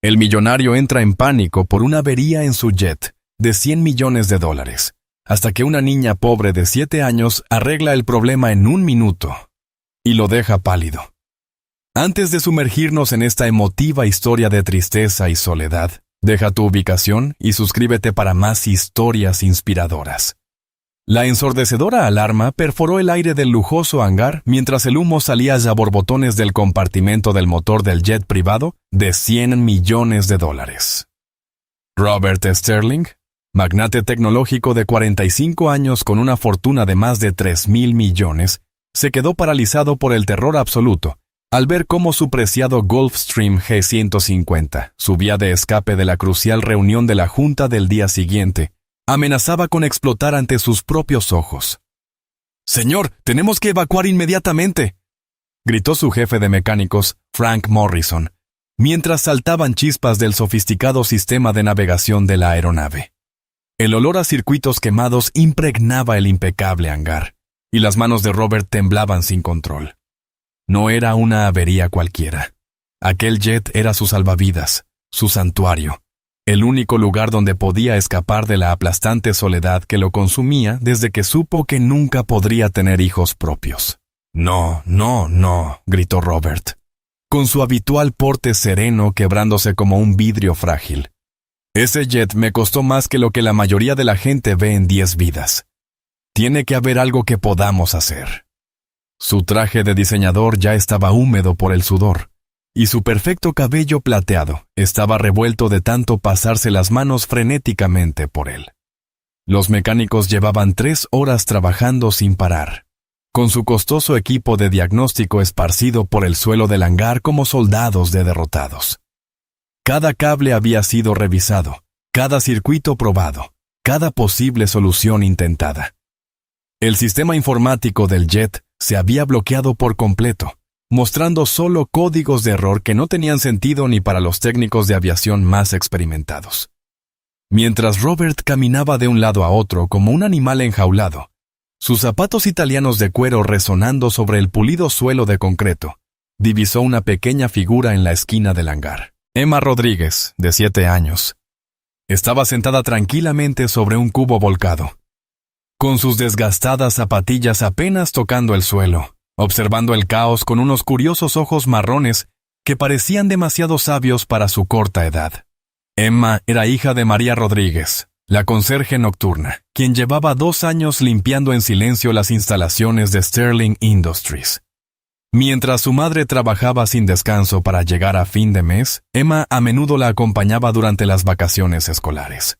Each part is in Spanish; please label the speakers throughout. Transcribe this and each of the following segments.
Speaker 1: El millonario entra en pánico por una avería en su jet de $100 millones, hasta que una niña pobre de 7 años arregla el problema en 1 minuto y lo deja pálido. Antes de sumergirnos en esta emotiva historia de tristeza y soledad, deja tu ubicación y suscríbete para más historias inspiradoras. La ensordecedora alarma perforó el aire del lujoso hangar mientras el humo salía a borbotones del compartimento del motor del jet privado de $100 millones. Robert Sterling, magnate tecnológico de 45 años con una fortuna de más de $3,000 millones, se quedó paralizado por el terror absoluto al ver cómo su preciado Gulfstream G150, su vía de escape de la crucial reunión de la Junta del día siguiente, amenazaba con explotar ante sus propios ojos. «Señor, tenemos que evacuar inmediatamente», gritó su jefe de mecánicos, Frank Morrison, mientras saltaban chispas del sofisticado sistema de navegación de la aeronave. El olor a circuitos quemados impregnaba el impecable hangar, y las manos de Robert temblaban sin control. No era una avería cualquiera. Aquel jet era su salvavidas, su santuario, el único lugar donde podía escapar de la aplastante soledad que lo consumía desde que supo que nunca podría tener hijos propios. «No, no, no», gritó Robert, con su habitual porte sereno quebrándose como un vidrio frágil. «Ese jet me costó más que lo que la mayoría de la gente ve en 10 vidas. Tiene que haber algo que podamos hacer». Su traje de diseñador ya estaba húmedo por el sudor, y su perfecto cabello plateado estaba revuelto de tanto pasarse las manos frenéticamente por él. Los mecánicos llevaban 3 horas trabajando sin parar, con su costoso equipo de diagnóstico esparcido por el suelo del hangar como soldados de derrotados. Cada cable había sido revisado, cada circuito probado, cada posible solución intentada. El sistema informático del jet se había bloqueado por completo, mostrando solo códigos de error que no tenían sentido ni para los técnicos de aviación más experimentados. Mientras Robert caminaba de un lado a otro como un animal enjaulado, sus zapatos italianos de cuero resonando sobre el pulido suelo de concreto, divisó una pequeña figura en la esquina del hangar. Emma Rodríguez, de 7 años. Estaba sentada tranquilamente sobre un cubo volcado, con sus desgastadas zapatillas apenas tocando el suelo, observando el caos con unos curiosos ojos marrones que parecían demasiado sabios para su corta edad. Emma era hija de María Rodríguez, la conserje nocturna, quien llevaba 2 años limpiando en silencio las instalaciones de Sterling Industries. Mientras su madre trabajaba sin descanso para llegar a fin de mes, Emma a menudo la acompañaba durante las vacaciones escolares.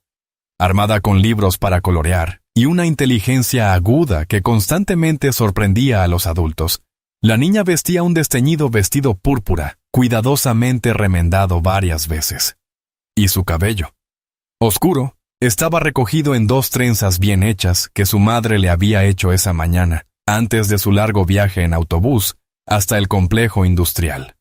Speaker 1: Armada con libros para colorear y una inteligencia aguda que constantemente sorprendía a los adultos, la niña vestía un desteñido vestido púrpura, cuidadosamente remendado varias veces. Y su cabello, oscuro, estaba recogido en 2 trenzas bien hechas que su madre le había hecho esa mañana, antes de su largo viaje en autobús hasta el complejo industrial.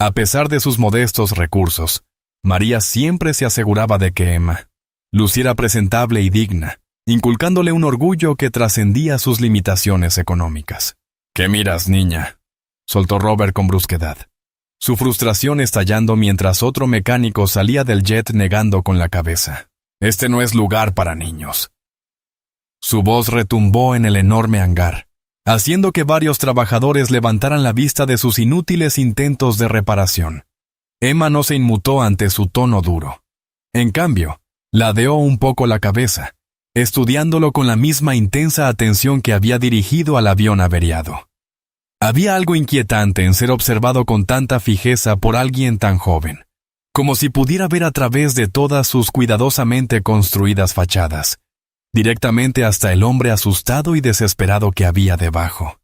Speaker 1: A pesar de sus modestos recursos, María siempre se aseguraba de que Emma luciera presentable y digna, inculcándole un orgullo que trascendía sus limitaciones económicas. «¿Qué miras, niña?», soltó Robert con brusquedad, su frustración estallando mientras otro mecánico salía del jet negando con la cabeza. «Este no es lugar para niños». Su voz retumbó en el enorme hangar, haciendo que varios trabajadores levantaran la vista de sus inútiles intentos de reparación. Emma no se inmutó ante su tono duro. En cambio, ladeó un poco la cabeza, estudiándolo con la misma intensa atención que había dirigido al avión averiado. Había algo inquietante en ser observado con tanta fijeza por alguien tan joven, como si pudiera ver a través de todas sus cuidadosamente construidas fachadas, directamente hasta el hombre asustado y desesperado que había debajo.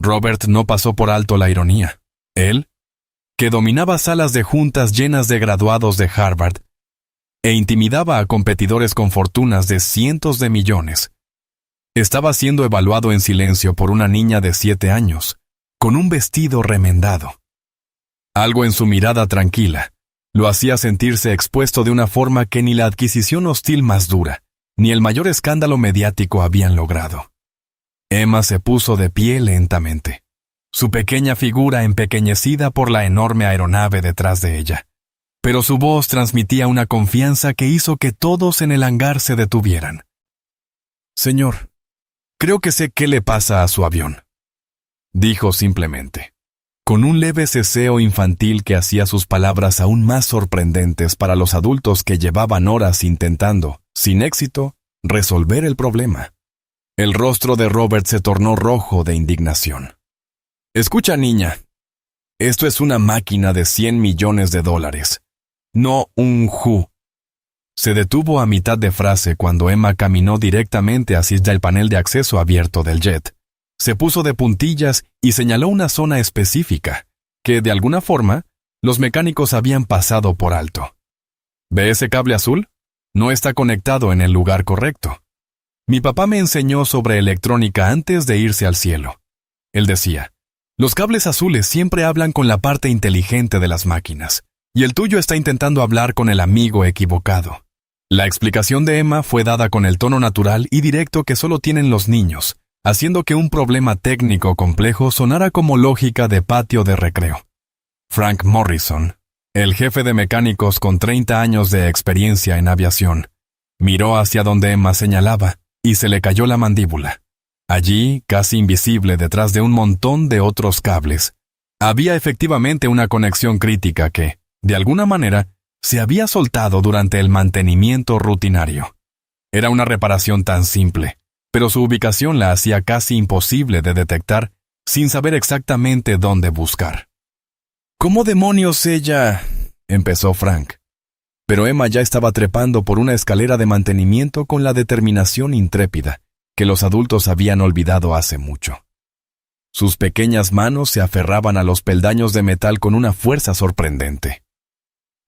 Speaker 1: Robert no pasó por alto la ironía. Él, que dominaba salas de juntas llenas de graduados de Harvard, e intimidaba a competidores con fortunas de cientos de millones, estaba siendo evaluado en silencio por una niña de 7 años, con un vestido remendado. Algo en su mirada tranquila lo hacía sentirse expuesto de una forma que ni la adquisición hostil más dura, ni el mayor escándalo mediático habían logrado. Emma se puso de pie lentamente, su pequeña figura empequeñecida por la enorme aeronave detrás de ella, pero su voz transmitía una confianza que hizo que todos en el hangar se detuvieran. «Señor, creo que sé qué le pasa a su avión», dijo simplemente, con un leve ceseo infantil que hacía sus palabras aún más sorprendentes para los adultos que llevaban horas intentando, sin éxito, resolver el problema. El rostro de Robert se tornó rojo de indignación. «Escucha, niña. Esto es una máquina de $100 millones, no un Who». Se detuvo a mitad de frase cuando Emma caminó directamente hacia el panel de acceso abierto del jet. Se puso de puntillas y señaló una zona específica, que, de alguna forma, los mecánicos habían pasado por alto. ¿Ve ese cable azul? No está conectado en el lugar correcto. Mi papá me enseñó sobre electrónica antes de irse al cielo. Él decía, los cables azules siempre hablan con la parte inteligente de las máquinas, y el tuyo está intentando hablar con el amigo equivocado. La explicación de Emma fue dada con el tono natural y directo que solo tienen los niños, haciendo que un problema técnico complejo sonara como lógica de patio de recreo. Frank Morrison, el jefe de mecánicos con 30 años de experiencia en aviación, miró hacia donde Emma señalaba y se le cayó la mandíbula. Allí, casi invisible detrás de un montón de otros cables, había efectivamente una conexión crítica que, de alguna manera, se había soltado durante el mantenimiento rutinario. Era una reparación tan simple, pero su ubicación la hacía casi imposible de detectar sin saber exactamente dónde buscar. «¿Cómo demonios ella?» empezó Frank. Pero Emma ya estaba trepando por una escalera de mantenimiento con la determinación intrépida que los adultos habían olvidado hace mucho. Sus pequeñas manos se aferraban a los peldaños de metal con una fuerza sorprendente.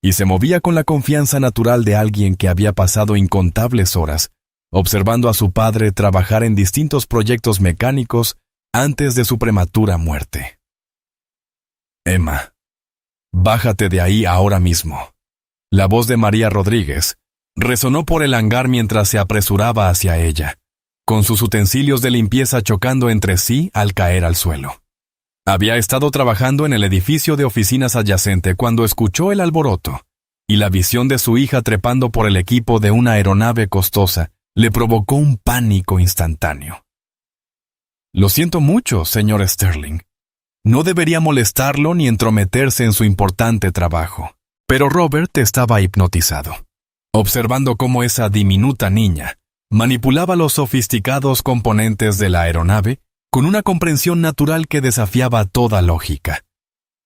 Speaker 1: Y se movía con la confianza natural de alguien que había pasado incontables horas observando a su padre trabajar en distintos proyectos mecánicos antes de su prematura muerte. «Emma, bájate de ahí ahora mismo». La voz de María Rodríguez resonó por el hangar mientras se apresuraba hacia ella, con sus utensilios de limpieza chocando entre sí al caer al suelo. Había estado trabajando en el edificio de oficinas adyacente cuando escuchó el alboroto, y la visión de su hija trepando por el equipo de una aeronave costosa le provocó un pánico instantáneo. «Lo siento mucho, señor Sterling. No debería molestarlo ni entrometerse en su importante trabajo». Pero Robert estaba hipnotizado, observando cómo esa diminuta niña manipulaba los sofisticados componentes de la aeronave con una comprensión natural que desafiaba toda lógica.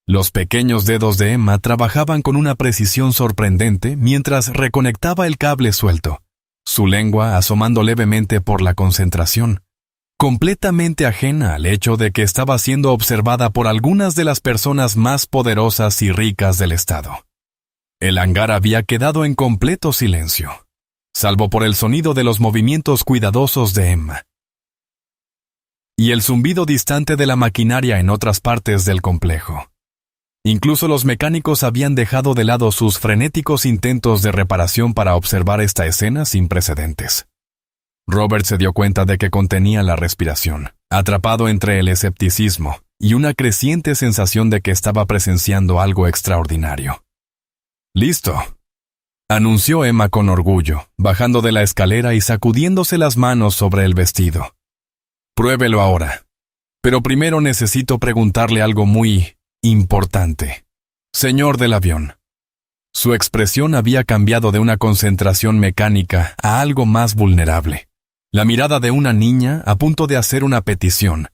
Speaker 1: Los pequeños dedos de Emma trabajaban con una precisión sorprendente mientras reconectaba el cable suelto, su lengua asomando levemente por la concentración, completamente ajena al hecho de que estaba siendo observada por algunas de las personas más poderosas y ricas del estado. El hangar había quedado en completo silencio, salvo por el sonido de los movimientos cuidadosos de Emma y el zumbido distante de la maquinaria en otras partes del complejo. Incluso los mecánicos habían dejado de lado sus frenéticos intentos de reparación para observar esta escena sin precedentes. Robert se dio cuenta de que contenía la respiración, atrapado entre el escepticismo y una creciente sensación de que estaba presenciando algo extraordinario. «Listo», anunció Emma con orgullo, bajando de la escalera y sacudiéndose las manos sobre el vestido. «Pruébelo ahora. Pero primero necesito preguntarle algo muy importante. Señor del avión». Su expresión había cambiado de una concentración mecánica a algo más vulnerable. La mirada de una niña a punto de hacer una petición,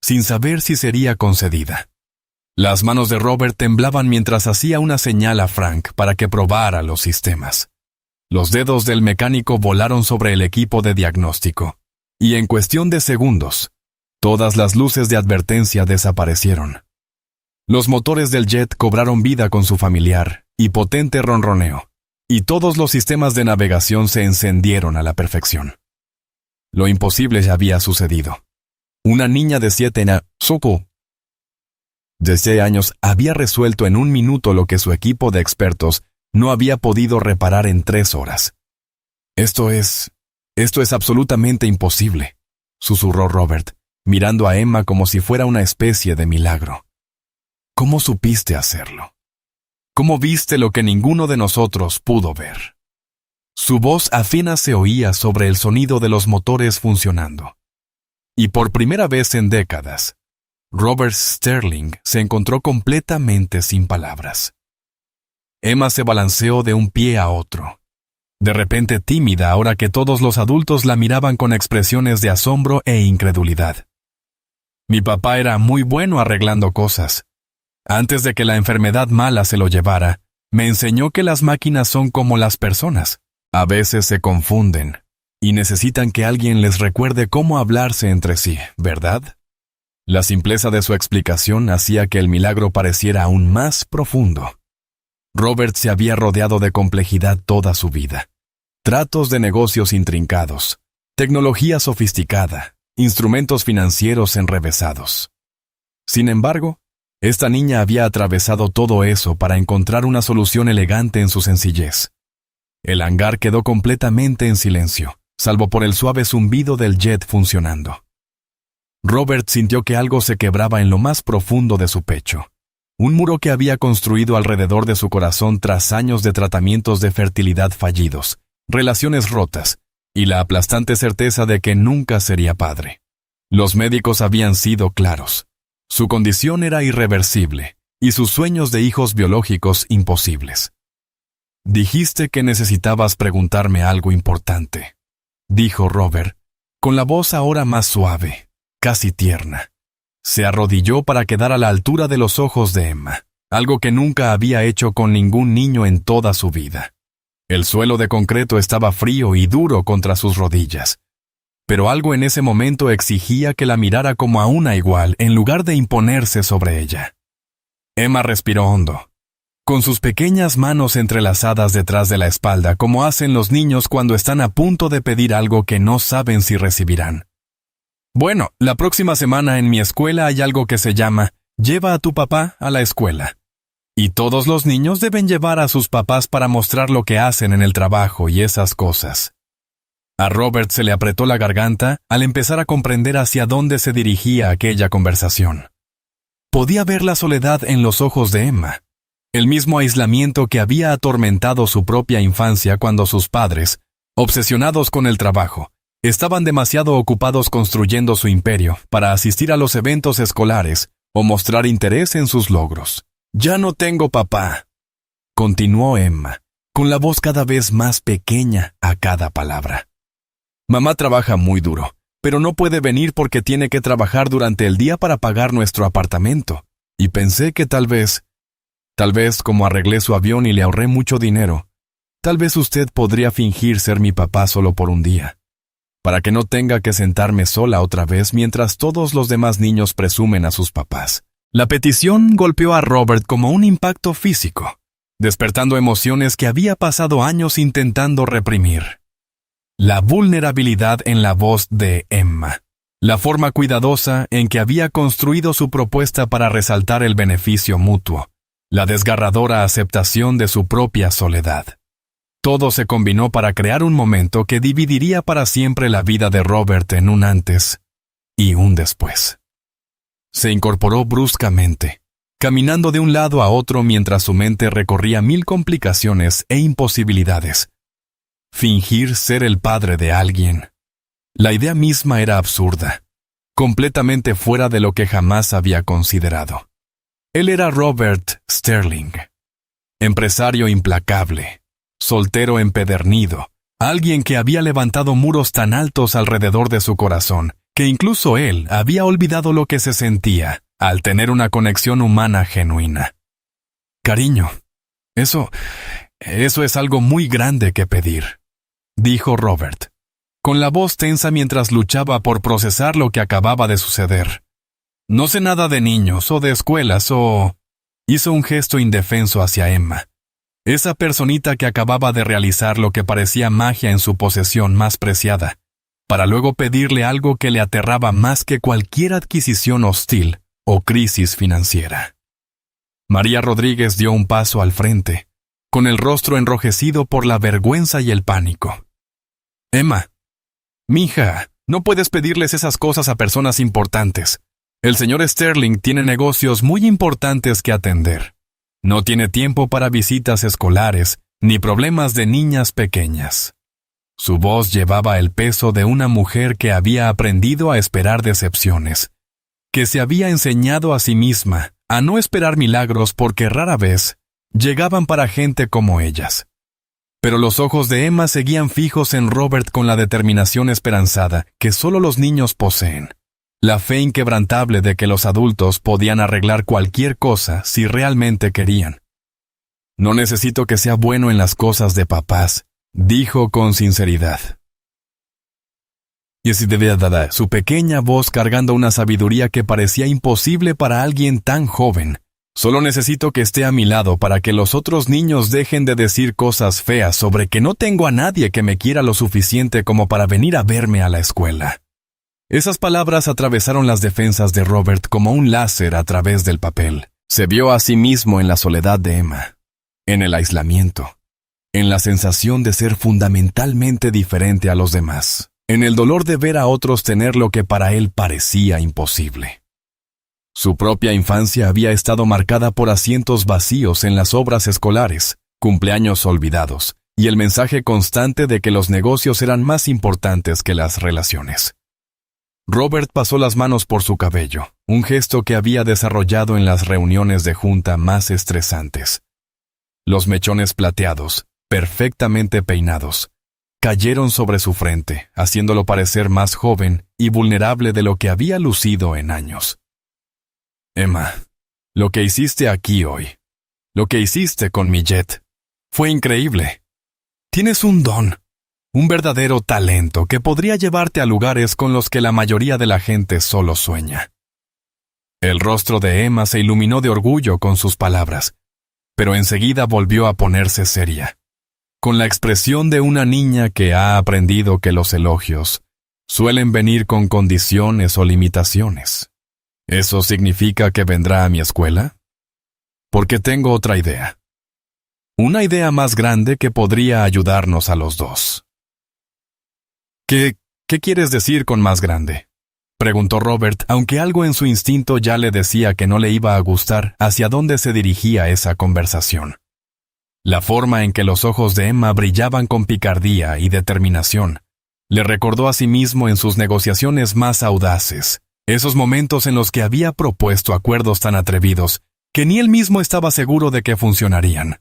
Speaker 1: sin saber si sería concedida. Las manos de Robert temblaban mientras hacía una señal a Frank para que probara los sistemas. Los dedos del mecánico volaron sobre el equipo de diagnóstico, y en cuestión de segundos, todas las luces de advertencia desaparecieron. Los motores del jet cobraron vida con su familiar y potente ronroneo, y todos los sistemas de navegación se encendieron a la perfección. Lo imposible ya había sucedido. Una niña de 7 años había resuelto en 1 minuto lo que su equipo de expertos no había podido reparar en 3 horas. Esto es absolutamente imposible», susurró Robert, mirando a Emma como si fuera una especie de milagro. «¿Cómo supiste hacerlo?» ¿Cómo viste lo que ninguno de nosotros pudo ver? Su voz apenas se oía sobre el sonido de los motores funcionando. Y por primera vez en décadas, Robert Sterling se encontró completamente sin palabras. Emma se balanceó de un pie a otro, de repente tímida ahora que todos los adultos la miraban con expresiones de asombro e incredulidad. Mi papá era muy bueno arreglando cosas. Antes de que la enfermedad mala se lo llevara, me enseñó que las máquinas son como las personas. A veces se confunden y necesitan que alguien les recuerde cómo hablarse entre sí, ¿verdad? La simpleza de su explicación hacía que el milagro pareciera aún más profundo. Robert se había rodeado de complejidad toda su vida. Tratos de negocios intrincados, tecnología sofisticada, instrumentos financieros enrevesados. Sin embargo, esta niña había atravesado todo eso para encontrar una solución elegante en su sencillez. El hangar quedó completamente en silencio, salvo por el suave zumbido del jet funcionando. Robert sintió que algo se quebraba en lo más profundo de su pecho. Un muro que había construido alrededor de su corazón tras años de tratamientos de fertilidad fallidos, relaciones rotas y la aplastante certeza de que nunca sería padre. Los médicos habían sido claros. Su condición era irreversible y sus sueños de hijos biológicos imposibles. Dijiste que necesitabas preguntarme algo importante, dijo Robert, con la voz ahora más suave, casi tierna. Se arrodilló para quedar a la altura de los ojos de Emma, algo que nunca había hecho con ningún niño en toda su vida. El suelo de concreto estaba frío y duro contra sus rodillas, pero algo en ese momento exigía que la mirara como a una igual en lugar de imponerse sobre ella. Emma respiró hondo, con sus pequeñas manos entrelazadas detrás de la espalda, como hacen los niños cuando están a punto de pedir algo que no saben si recibirán. Bueno, la próxima semana en mi escuela hay algo que se llama Lleva a tu papá a la escuela. Y todos los niños deben llevar a sus papás para mostrar lo que hacen en el trabajo y esas cosas. A Robert se le apretó la garganta al empezar a comprender hacia dónde se dirigía aquella conversación. Podía ver la soledad en los ojos de Emma, el mismo aislamiento que había atormentado su propia infancia cuando sus padres, obsesionados con el trabajo, estaban demasiado ocupados construyendo su imperio para asistir a los eventos escolares o mostrar interés en sus logros. «Ya no tengo papá», continuó Emma, con la voz cada vez más pequeña a cada palabra. «Mamá trabaja muy duro, pero no puede venir porque tiene que trabajar durante el día para pagar nuestro apartamento. Y pensé que tal vez como arreglé su avión y le ahorré mucho dinero, tal vez usted podría fingir ser mi papá solo por un día, para que no tenga que sentarme sola otra vez mientras todos los demás niños presumen a sus papás». La petición golpeó a Robert como un impacto físico, despertando emociones que había pasado años intentando reprimir. La vulnerabilidad en la voz de Emma, la forma cuidadosa en que había construido su propuesta para resaltar el beneficio mutuo, la desgarradora aceptación de su propia soledad. Todo se combinó para crear un momento que dividiría para siempre la vida de Robert en un antes y un después. Se incorporó bruscamente, caminando de un lado a otro mientras su mente recorría 1000 complicaciones e imposibilidades. Fingir ser el padre de alguien. La idea misma era absurda, completamente fuera de lo que jamás había considerado. Él era Robert Sterling, empresario implacable, soltero empedernido, alguien que había levantado muros tan altos alrededor de su corazón, que incluso él había olvidado lo que se sentía al tener una conexión humana genuina. «Cariño, eso es algo muy grande que pedir», dijo Robert, con la voz tensa mientras luchaba por procesar lo que acababa de suceder. «No sé nada de niños o de escuelas o...» Hizo un gesto indefenso hacia Emma, esa personita que acababa de realizar lo que parecía magia en su posesión más preciada, para luego pedirle algo que le aterraba más que cualquier adquisición hostil o crisis financiera. María Rodríguez dio un paso al frente, con el rostro enrojecido por la vergüenza y el pánico. «Emma, mija, no puedes pedirles esas cosas a personas importantes. El señor Sterling tiene negocios muy importantes que atender. No tiene tiempo para visitas escolares ni problemas de niñas pequeñas. Su voz llevaba el peso de una mujer que había aprendido a esperar decepciones, que se había enseñado a sí misma a no esperar milagros porque rara vez llegaban para gente como ellas. Pero los ojos de Emma seguían fijos en Robert con la determinación esperanzada que solo los niños poseen. La fe inquebrantable de que los adultos podían arreglar cualquier cosa si realmente querían. No necesito que sea bueno en las cosas de papás, dijo con sinceridad. Y así de verdad, su pequeña voz cargando una sabiduría que parecía imposible para alguien tan joven. Solo necesito que esté a mi lado para que los otros niños dejen de decir cosas feas sobre que no tengo a nadie que me quiera lo suficiente como para venir a verme a la escuela. Esas palabras atravesaron las defensas de Robert como un láser a través del papel. Se vio a sí mismo en la soledad de Emma, en el aislamiento, en la sensación de ser fundamentalmente diferente a los demás, en el dolor de ver a otros tener lo que para él parecía imposible. Su propia infancia había estado marcada por asientos vacíos en las obras escolares, cumpleaños olvidados, y el mensaje constante de que los negocios eran más importantes que las relaciones. Robert pasó las manos por su cabello, un gesto que había desarrollado en las reuniones de junta más estresantes. Los mechones plateados, perfectamente peinados, cayeron sobre su frente, haciéndolo parecer más joven y vulnerable de lo que había lucido en años. Emma, lo que hiciste aquí hoy, lo que hiciste con mi jet, fue increíble. Tienes un don, un verdadero talento que podría llevarte a lugares con los que la mayoría de la gente solo sueña. El rostro de Emma se iluminó de orgullo con sus palabras, pero enseguida volvió a ponerse seria, con la expresión de una niña que ha aprendido que los elogios suelen venir con condiciones o limitaciones. ¿Eso significa que vendrá a mi escuela? Porque tengo otra idea. Una idea más grande que podría ayudarnos a los dos. ¿Qué quieres decir con más grande?, preguntó Robert, aunque algo en su instinto ya le decía que no le iba a gustar hacia dónde se dirigía esa conversación. La forma en que los ojos de Emma brillaban con picardía y determinación le recordó a sí mismo en sus negociaciones más audaces, esos momentos en los que había propuesto acuerdos tan atrevidos que ni él mismo estaba seguro de que funcionarían.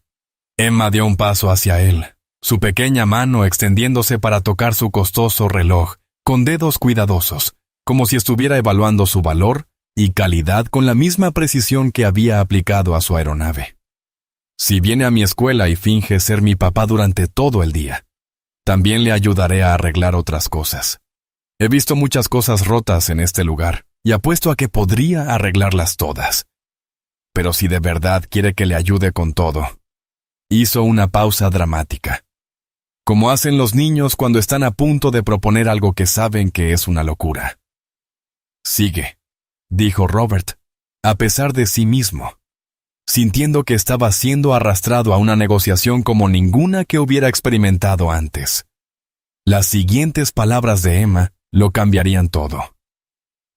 Speaker 1: Emma dio un paso hacia él, su pequeña mano extendiéndose para tocar su costoso reloj, con dedos cuidadosos, como si estuviera evaluando su valor y calidad con la misma precisión que había aplicado a su aeronave. Si viene a mi escuela y finge ser mi papá durante todo el día, también le ayudaré a arreglar otras cosas. He visto muchas cosas rotas en este lugar y apuesto a que podría arreglarlas todas. Pero si de verdad quiere que le ayude con todo. Hizo una pausa dramática, como hacen los niños cuando están a punto de proponer algo que saben que es una locura. Sigue, dijo Robert, a pesar de sí mismo, sintiendo que estaba siendo arrastrado a una negociación como ninguna que hubiera experimentado antes. Las siguientes palabras de Emma lo cambiarían todo.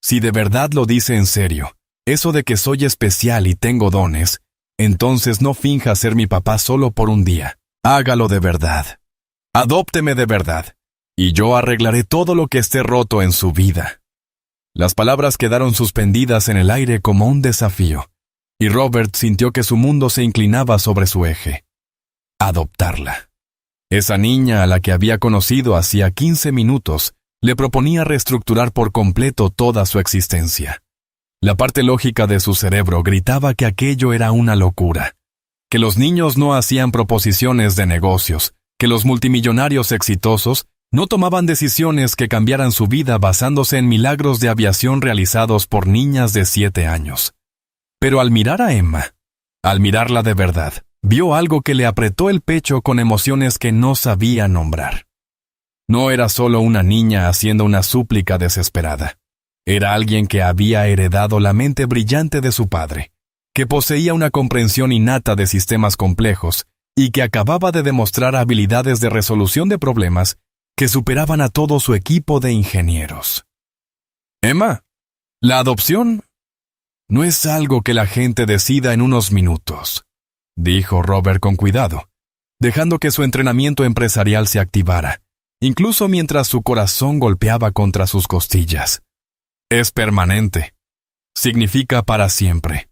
Speaker 1: Si de verdad lo dice en serio, eso de que soy especial y tengo dones, entonces no finja ser mi papá solo por un día. Hágalo de verdad. Adópteme de verdad, y yo arreglaré todo lo que esté roto en su vida. Las palabras quedaron suspendidas en el aire como un desafío, y Robert sintió que su mundo se inclinaba sobre su eje. Adoptarla. Esa niña a la que había conocido hacía 15 minutos le proponía reestructurar por completo toda su existencia. La parte lógica de su cerebro gritaba que aquello era una locura, que los niños no hacían proposiciones de negocios, que los multimillonarios exitosos no tomaban decisiones que cambiaran su vida basándose en milagros de aviación realizados por niñas de 7 años. Pero al mirar a Emma, al mirarla de verdad, vio algo que le apretó el pecho con emociones que no sabía nombrar. No era solo una niña haciendo una súplica desesperada. Era alguien que había heredado la mente brillante de su padre, que poseía una comprensión innata de sistemas complejos y que acababa de demostrar habilidades de resolución de problemas que superaban a todo su equipo de ingenieros. Emma, la adopción no es algo que la gente decida en unos minutos. dijo Robert con cuidado, dejando que su entrenamiento empresarial se activara, incluso mientras su corazón golpeaba contra sus costillas. Es permanente. Significa para siempre.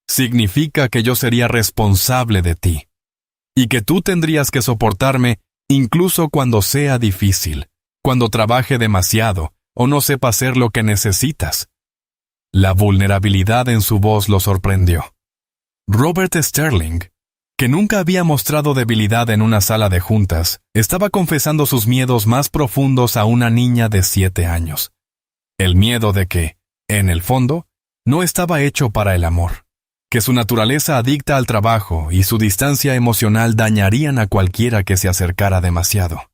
Speaker 1: Significa que yo sería responsable de ti, y que tú tendrías que soportarme incluso cuando sea difícil, cuando trabaje demasiado o no sepa hacer lo que necesitas. La vulnerabilidad en su voz lo sorprendió. Robert Sterling, que nunca había mostrado debilidad en una sala de juntas, estaba confesando sus miedos más profundos a una niña de 7 años. El miedo de que, en el fondo, no estaba hecho para el amor, que su naturaleza adicta al trabajo y su distancia emocional dañarían a cualquiera que se acercara demasiado.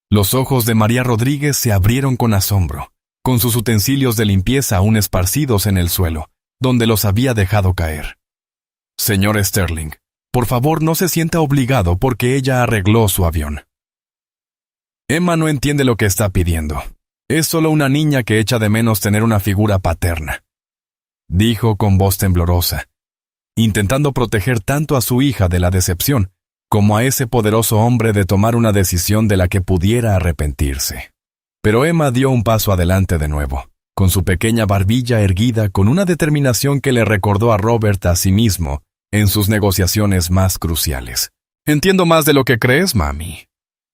Speaker 1: Los ojos de María Rodríguez se abrieron con asombro, con sus utensilios de limpieza aún esparcidos en el suelo, donde los había dejado caer. Señor Sterling, por favor no se sienta obligado porque ella arregló su avión. Emma no entiende lo que está pidiendo. Es solo una niña que echa de menos tener una figura paterna, dijo con voz temblorosa, intentando proteger tanto a su hija de la decepción como a ese poderoso hombre de tomar una decisión de la que pudiera arrepentirse. Pero Emma dio un paso adelante de nuevo, con su pequeña barbilla erguida con una determinación que le recordó a Robert a sí mismo en sus negociaciones más cruciales. Entiendo más de lo que crees, mami.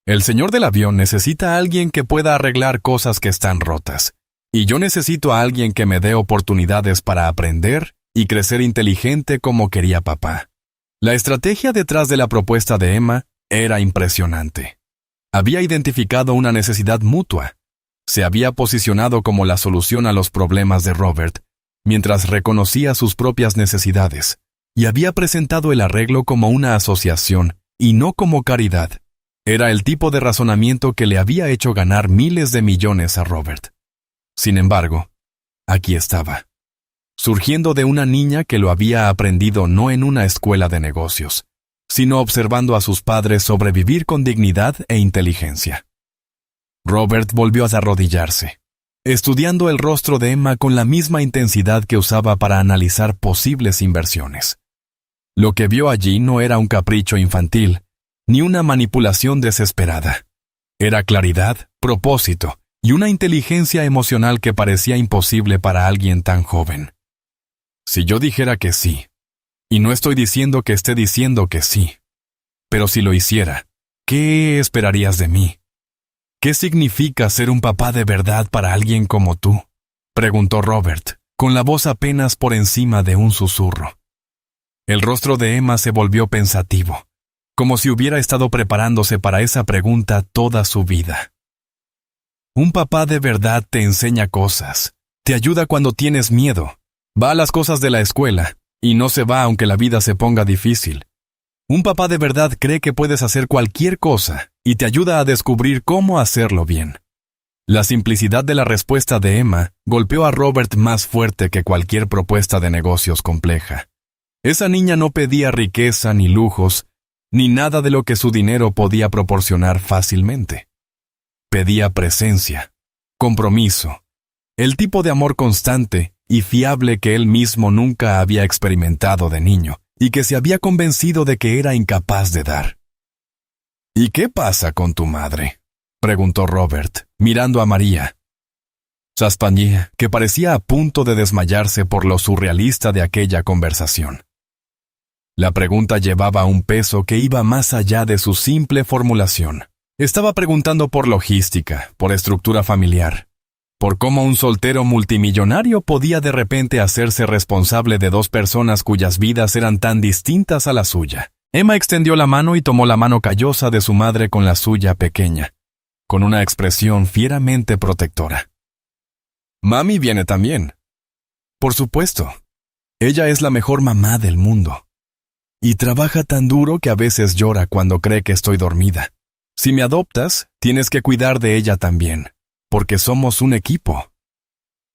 Speaker 1: El señor del avión necesita a alguien que pueda arreglar cosas que están rotas, y yo necesito a alguien que me dé oportunidades para aprender y crecer inteligente como quería papá. La estrategia detrás de la propuesta de Emma era impresionante. Había identificado una necesidad mutua. Se había posicionado como la solución a los problemas de Robert, mientras reconocía sus propias necesidades, y había presentado el arreglo como una asociación y no como caridad. Era el tipo de razonamiento que le había hecho ganar miles de millones a Robert. Sin embargo, aquí estaba, surgiendo de una niña que lo había aprendido no en una escuela de negocios, sino observando a sus padres sobrevivir con dignidad e inteligencia. Robert volvió a arrodillarse, estudiando el rostro de Emma con la misma intensidad que usaba para analizar posibles inversiones. Lo que vio allí no era un capricho infantil, ni una manipulación desesperada. Era claridad, propósito y una inteligencia emocional que parecía imposible para alguien tan joven. Si yo dijera que sí, y no estoy diciendo que esté diciendo que sí, pero si lo hiciera, ¿qué esperarías de mí? ¿Qué significa ser un papá de verdad para alguien como tú?, preguntó Robert, con la voz apenas por encima de un susurro. El rostro de Emma se volvió pensativo, como si hubiera estado preparándose para esa pregunta toda su vida. Un papá de verdad te enseña cosas, te ayuda cuando tienes miedo, va a las cosas de la escuela, y no se va aunque la vida se ponga difícil. Un papá de verdad cree que puedes hacer cualquier cosa, y te ayuda a descubrir cómo hacerlo bien. La simplicidad de la respuesta de Emma golpeó a Robert más fuerte que cualquier propuesta de negocios compleja. Esa niña no pedía riqueza ni lujos, ni nada de lo que su dinero podía proporcionar fácilmente. Pedía presencia, compromiso, el tipo de amor constante y fiable que él mismo nunca había experimentado de niño y que se había convencido de que era incapaz de dar. ¿Y qué pasa con tu madre?, preguntó Robert, mirando a María. Zaspañé, que parecía a punto de desmayarse por lo surrealista de aquella conversación. La pregunta llevaba un peso que iba más allá de su simple formulación. Estaba preguntando por logística, por estructura familiar, por cómo un soltero multimillonario podía de repente hacerse responsable de dos personas cuyas vidas eran tan distintas a la suya. Emma extendió la mano y tomó la mano callosa de su madre con la suya pequeña, con una expresión fieramente protectora. «Mami viene también». «Por supuesto. Ella es la mejor mamá del mundo. Y trabaja tan duro que a veces llora cuando cree que estoy dormida. Si me adoptas, tienes que cuidar de ella también, porque somos un equipo».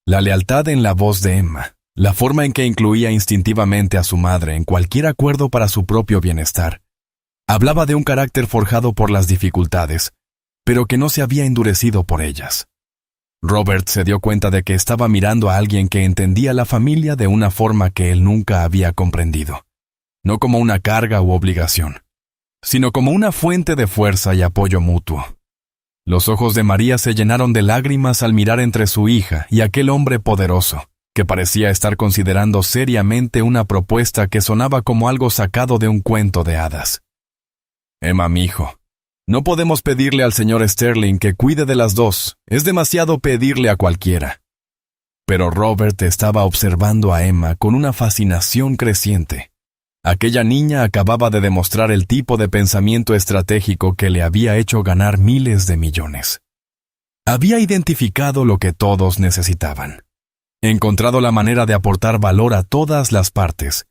Speaker 1: La lealtad en la voz de Emma, la forma en que incluía instintivamente a su madre en cualquier acuerdo para su propio bienestar, hablaba de un carácter forjado por las dificultades, pero que no se había endurecido por ellas. Robert se dio cuenta de que estaba mirando a alguien que entendía la familia de una forma que él nunca había comprendido. no como una carga u obligación, sino como una fuente de fuerza y apoyo mutuo. Los ojos de María se llenaron de lágrimas al mirar entre su hija y aquel hombre poderoso, que parecía estar considerando seriamente una propuesta que sonaba como algo sacado de un cuento de hadas. Emma, mijo, no podemos pedirle al señor Sterling que cuide de las dos, es demasiado pedirle a cualquiera. Pero Robert estaba observando a Emma con una fascinación creciente. Aquella niña acababa de demostrar el tipo de pensamiento estratégico que le había hecho ganar miles de millones. Había identificado lo que todos necesitaban, encontrado la manera de aportar valor a todas las partes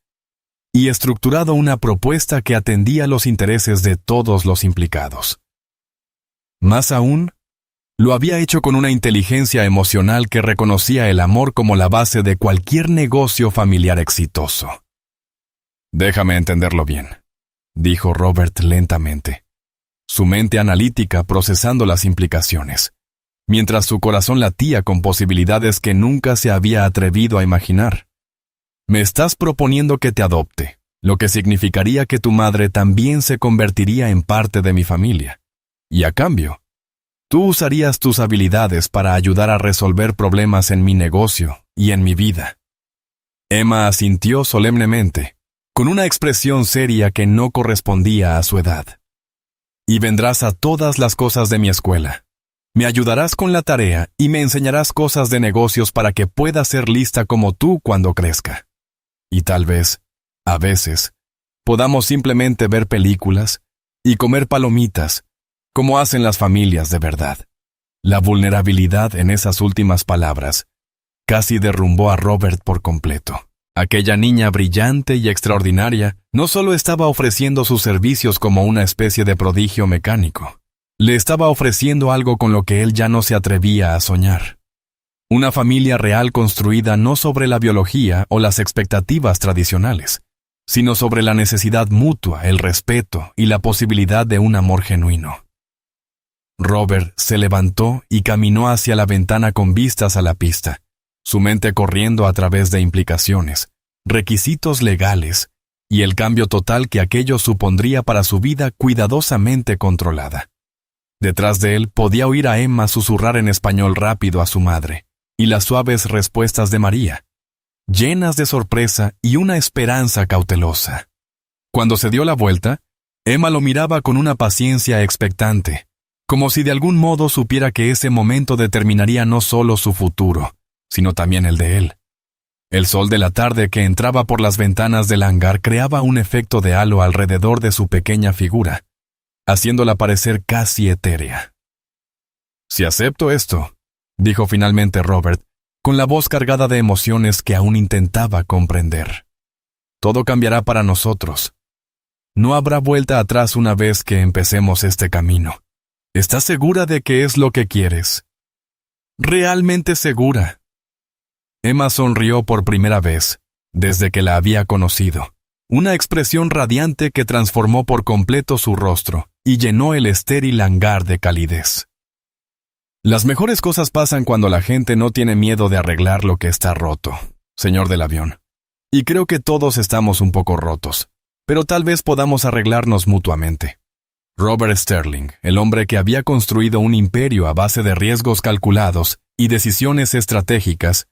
Speaker 1: y estructurado una propuesta que atendía los intereses de todos los implicados. Más aún, lo había hecho con una inteligencia emocional que reconocía el amor como la base de cualquier negocio familiar exitoso. «Déjame entenderlo bien», dijo Robert lentamente, su mente analítica procesando las implicaciones, mientras su corazón latía con posibilidades que nunca se había atrevido a imaginar. «Me estás proponiendo que te adopte, lo que significaría que tu madre también se convertiría en parte de mi familia. Y a cambio, tú usarías tus habilidades para ayudar a resolver problemas en mi negocio y en mi vida». Emma asintió solemnemente, con una expresión seria que no correspondía a su edad. «Y vendrás a todas las cosas de mi escuela. Me ayudarás con la tarea y me enseñarás cosas de negocios para que pueda ser lista como tú cuando crezca. Y tal vez, a veces, podamos simplemente ver películas y comer palomitas, como hacen las familias de verdad». La vulnerabilidad en esas últimas palabras casi derrumbó a Robert por completo. Aquella niña brillante y extraordinaria no solo estaba ofreciendo sus servicios como una especie de prodigio mecánico, le estaba ofreciendo algo con lo que él ya no se atrevía a soñar. Una familia real construida no sobre la biología o las expectativas tradicionales, sino sobre la necesidad mutua, el respeto y la posibilidad de un amor genuino. Robert se levantó y caminó hacia la ventana con vistas a la pista, su mente corriendo a través de implicaciones, requisitos legales y el cambio total que aquello supondría para su vida cuidadosamente controlada. Detrás de él podía oír a Emma susurrar en español rápido a su madre, y las suaves respuestas de María, llenas de sorpresa y una esperanza cautelosa. Cuando se dio la vuelta, Emma lo miraba con una paciencia expectante, como si de algún modo supiera que ese momento determinaría no solo su futuro, sino también el de él. El sol de la tarde que entraba por las ventanas del hangar creaba un efecto de halo alrededor de su pequeña figura, haciéndola parecer casi etérea. «Si acepto esto», dijo finalmente Robert, con la voz cargada de emociones que aún intentaba comprender. «Todo cambiará para nosotros. No habrá vuelta atrás una vez que empecemos este camino. ¿Estás segura de que es lo que quieres?» «Realmente segura». Emma sonrió por primera vez, desde que la había conocido, una expresión radiante que transformó por completo su rostro y llenó el estéril hangar de calidez. «Las mejores cosas pasan cuando la gente no tiene miedo de arreglar lo que está roto, señor del avión. Y creo que todos estamos un poco rotos, pero tal vez podamos arreglarnos mutuamente». Robert Sterling, el hombre que había construido un imperio a base de riesgos calculados y decisiones estratégicas,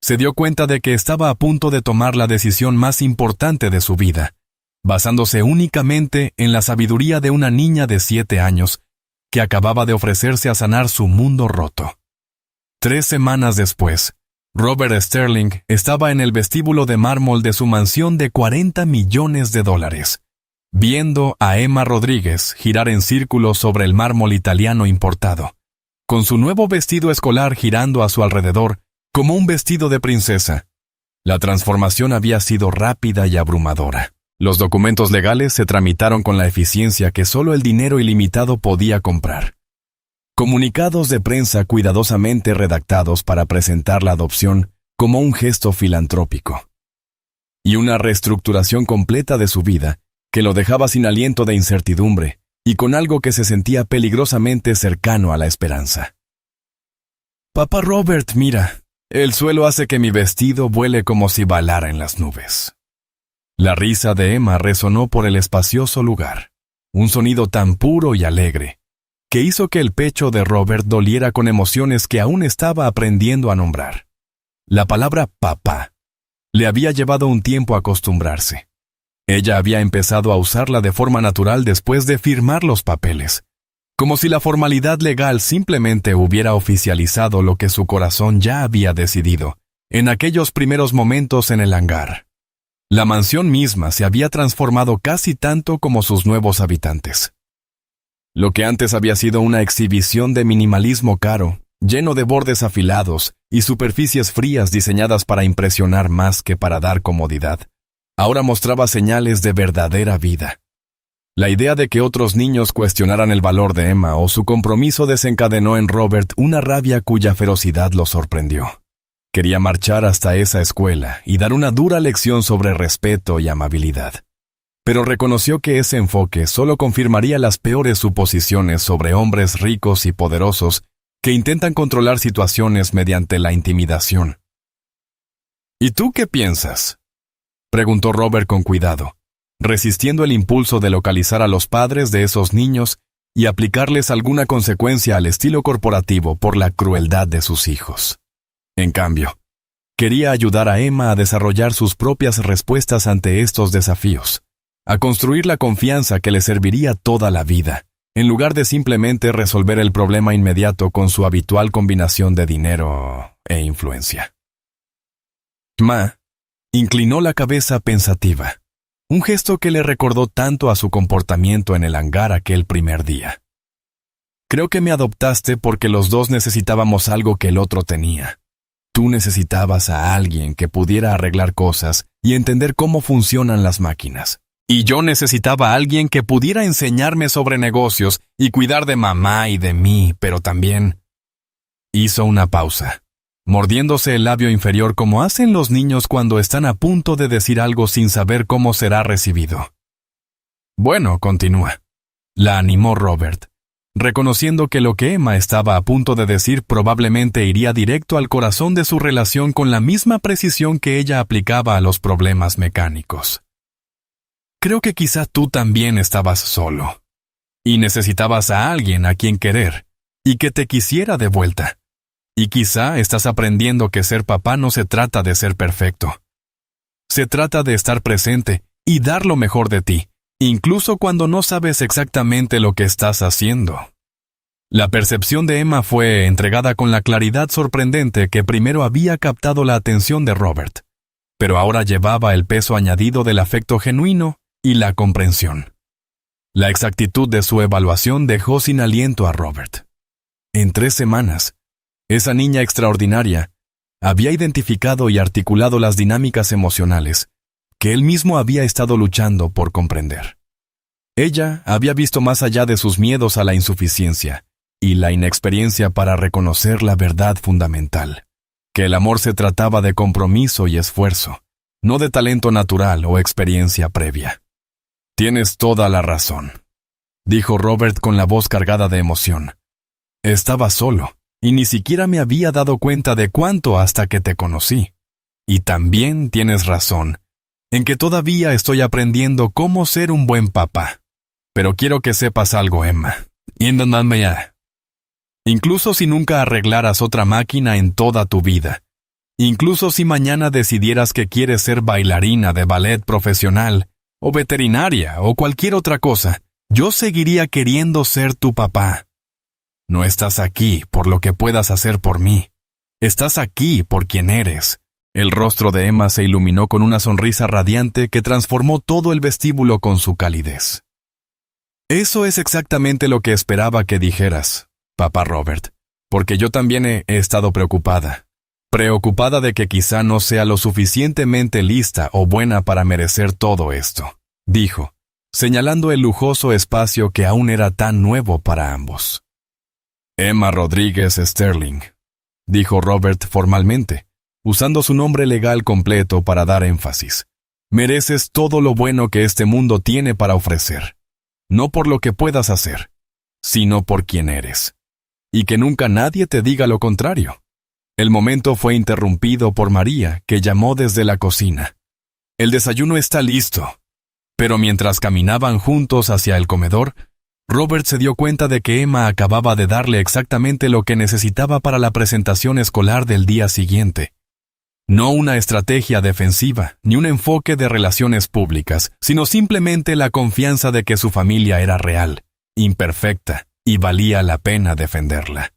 Speaker 1: se dio cuenta de que estaba a punto de tomar la decisión más importante de su vida, basándose únicamente en la sabiduría de una niña de 7 años que acababa de ofrecerse a sanar su mundo roto. 3 semanas después, Robert Sterling estaba en el vestíbulo de mármol de su mansión de $40 millones, viendo a Emma Rodríguez girar en círculos sobre el mármol italiano importado, con su nuevo vestido escolar girando a su alrededor como un vestido de princesa. La transformación había sido rápida y abrumadora. Los documentos legales se tramitaron con la eficiencia que solo el dinero ilimitado podía comprar. Comunicados de prensa cuidadosamente redactados para presentar la adopción como un gesto filantrópico. Y una reestructuración completa de su vida que lo dejaba sin aliento de incertidumbre y con algo que se sentía peligrosamente cercano a la esperanza. «Papá Robert, mira, el suelo hace que mi vestido vuele como si balara en las nubes». La risa de Emma resonó por el espacioso lugar, un sonido tan puro y alegre, que hizo que el pecho de Robert doliera con emociones que aún estaba aprendiendo a nombrar. La palabra papá le había llevado un tiempo a acostumbrarse. Ella había empezado a usarla de forma natural después de firmar los papeles, como si la formalidad legal simplemente hubiera oficializado lo que su corazón ya había decidido en aquellos primeros momentos en el hangar. La mansión misma se había transformado casi tanto como sus nuevos habitantes. Lo que antes había sido una exhibición de minimalismo caro, lleno de bordes afilados y superficies frías diseñadas para impresionar más que para dar comodidad, ahora mostraba señales de verdadera vida. La idea de que otros niños cuestionaran el valor de Emma o su compromiso desencadenó en Robert una rabia cuya ferocidad lo sorprendió. Quería marchar hasta esa escuela y dar una dura lección sobre respeto y amabilidad. Pero reconoció que ese enfoque solo confirmaría las peores suposiciones sobre hombres ricos y poderosos que intentan controlar situaciones mediante la intimidación. ¿Y tú qué piensas?, preguntó Robert con cuidado, resistiendo el impulso de localizar a los padres de esos niños y aplicarles alguna consecuencia al estilo corporativo por la crueldad de sus hijos. En cambio, quería ayudar a Emma a desarrollar sus propias respuestas ante estos desafíos, a construir la confianza que le serviría toda la vida, en lugar de simplemente resolver el problema inmediato con su habitual combinación de dinero e influencia. Ma inclinó la cabeza pensativa, un gesto que le recordó tanto a su comportamiento en el hangar aquel primer día. Creo que me adoptaste porque los dos necesitábamos algo que el otro tenía. Tú necesitabas a alguien que pudiera arreglar cosas y entender cómo funcionan las máquinas. Y yo necesitaba a alguien que pudiera enseñarme sobre negocios y cuidar de mamá y de mí, pero también... Hizo una pausa, mordiéndose el labio inferior como hacen los niños cuando están a punto de decir algo sin saber cómo será recibido. Bueno, continúa. La animó Robert, reconociendo que lo que Emma estaba a punto de decir probablemente iría directo al corazón de su relación con la misma precisión que ella aplicaba a los problemas mecánicos. Creo que quizá tú también estabas solo, y necesitabas a alguien a quien querer, y que te quisiera de vuelta. Y quizá estás aprendiendo que ser papá no se trata de ser perfecto. Se trata de estar presente y dar lo mejor de ti, incluso cuando no sabes exactamente lo que estás haciendo. La percepción de Emma fue entregada con la claridad sorprendente que primero había captado la atención de Robert, pero ahora llevaba el peso añadido del afecto genuino y la comprensión. La exactitud de su evaluación dejó sin aliento a Robert. En 3 semanas, esa niña extraordinaria había identificado y articulado las dinámicas emocionales que él mismo había estado luchando por comprender. Ella había visto más allá de sus miedos a la insuficiencia y la inexperiencia para reconocer la verdad fundamental, que el amor se trataba de compromiso y esfuerzo, no de talento natural o experiencia previa. Tienes toda la razón, dijo Robert con la voz cargada de emoción. Estaba solo, y ni siquiera me había dado cuenta de cuánto hasta que te conocí. Y también tienes razón en que todavía estoy aprendiendo cómo ser un buen papá. Pero quiero que sepas algo, Emma. Incluso si nunca arreglaras otra máquina en toda tu vida, incluso si mañana decidieras que quieres ser bailarina de ballet profesional, o veterinaria, o cualquier otra cosa, yo seguiría queriendo ser tu papá. No estás aquí por lo que puedas hacer por mí. Estás aquí por quien eres. El rostro de Emma se iluminó con una sonrisa radiante que transformó todo el vestíbulo con su calidez. Eso es exactamente lo que esperaba que dijeras, papá Robert, porque yo también he estado preocupada de que quizá no sea lo suficientemente lista o buena para merecer todo esto, dijo, señalando el lujoso espacio que aún era tan nuevo para ambos. Emma Rodríguez Sterling, dijo Robert formalmente, usando su nombre legal completo para dar énfasis. Mereces todo lo bueno que este mundo tiene para ofrecer, no por lo que puedas hacer, sino por quien eres. Y que nunca nadie te diga lo contrario. El momento fue interrumpido por María, que llamó desde la cocina. El desayuno está listo. Pero mientras caminaban juntos hacia el comedor, Robert se dio cuenta de que Emma acababa de darle exactamente lo que necesitaba para la presentación escolar del día siguiente. No una estrategia defensiva, ni un enfoque de relaciones públicas, sino simplemente la confianza de que su familia era real, imperfecta, y valía la pena defenderla.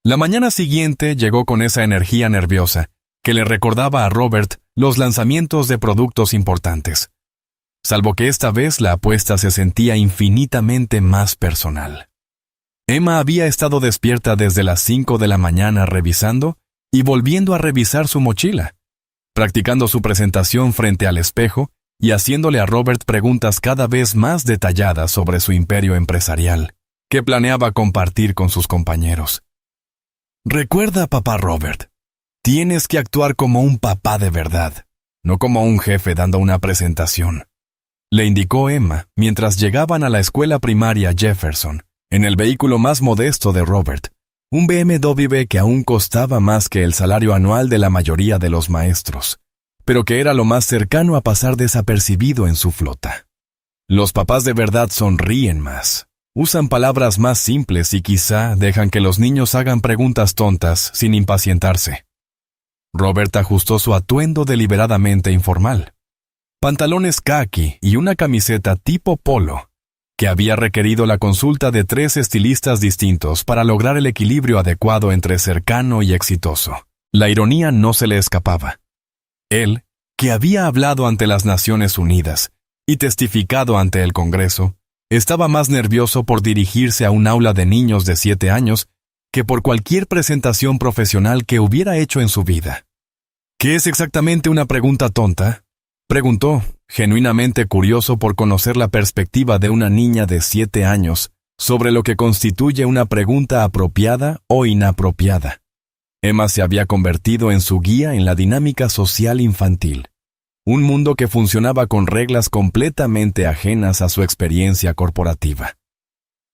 Speaker 1: La mañana siguiente llegó con esa energía nerviosa, que le recordaba a Robert los lanzamientos de productos importantes. Salvo que esta vez la apuesta se sentía infinitamente más personal. Emma había estado despierta desde las 5 de la mañana revisando y volviendo a revisar su mochila, practicando su presentación frente al espejo y haciéndole a Robert preguntas cada vez más detalladas sobre su imperio empresarial, que planeaba compartir con sus compañeros. Recuerda, papá Robert, tienes que actuar como un papá de verdad, no como un jefe dando una presentación, le indicó Emma mientras llegaban a la escuela primaria Jefferson, en el vehículo más modesto de Robert, un BMW que aún costaba más que el salario anual de la mayoría de los maestros, pero que era lo más cercano a pasar desapercibido en su flota. Los papás de verdad sonríen más, usan palabras más simples y quizá dejan que los niños hagan preguntas tontas sin impacientarse. Robert ajustó su atuendo deliberadamente informal. Pantalones caqui y una camiseta tipo polo, que había requerido la consulta de 3 estilistas distintos para lograr el equilibrio adecuado entre cercano y exitoso. La ironía no se le escapaba. Él, que había hablado ante las Naciones Unidas y testificado ante el Congreso, estaba más nervioso por dirigirse a un aula de niños de 7 años que por cualquier presentación profesional que hubiera hecho en su vida. ¿Qué es exactamente una pregunta tonta?, preguntó, genuinamente curioso por conocer la perspectiva de una niña de 7 años sobre lo que constituye una pregunta apropiada o inapropiada. Emma se había convertido en su guía en la dinámica social infantil, un mundo que funcionaba con reglas completamente ajenas a su experiencia corporativa.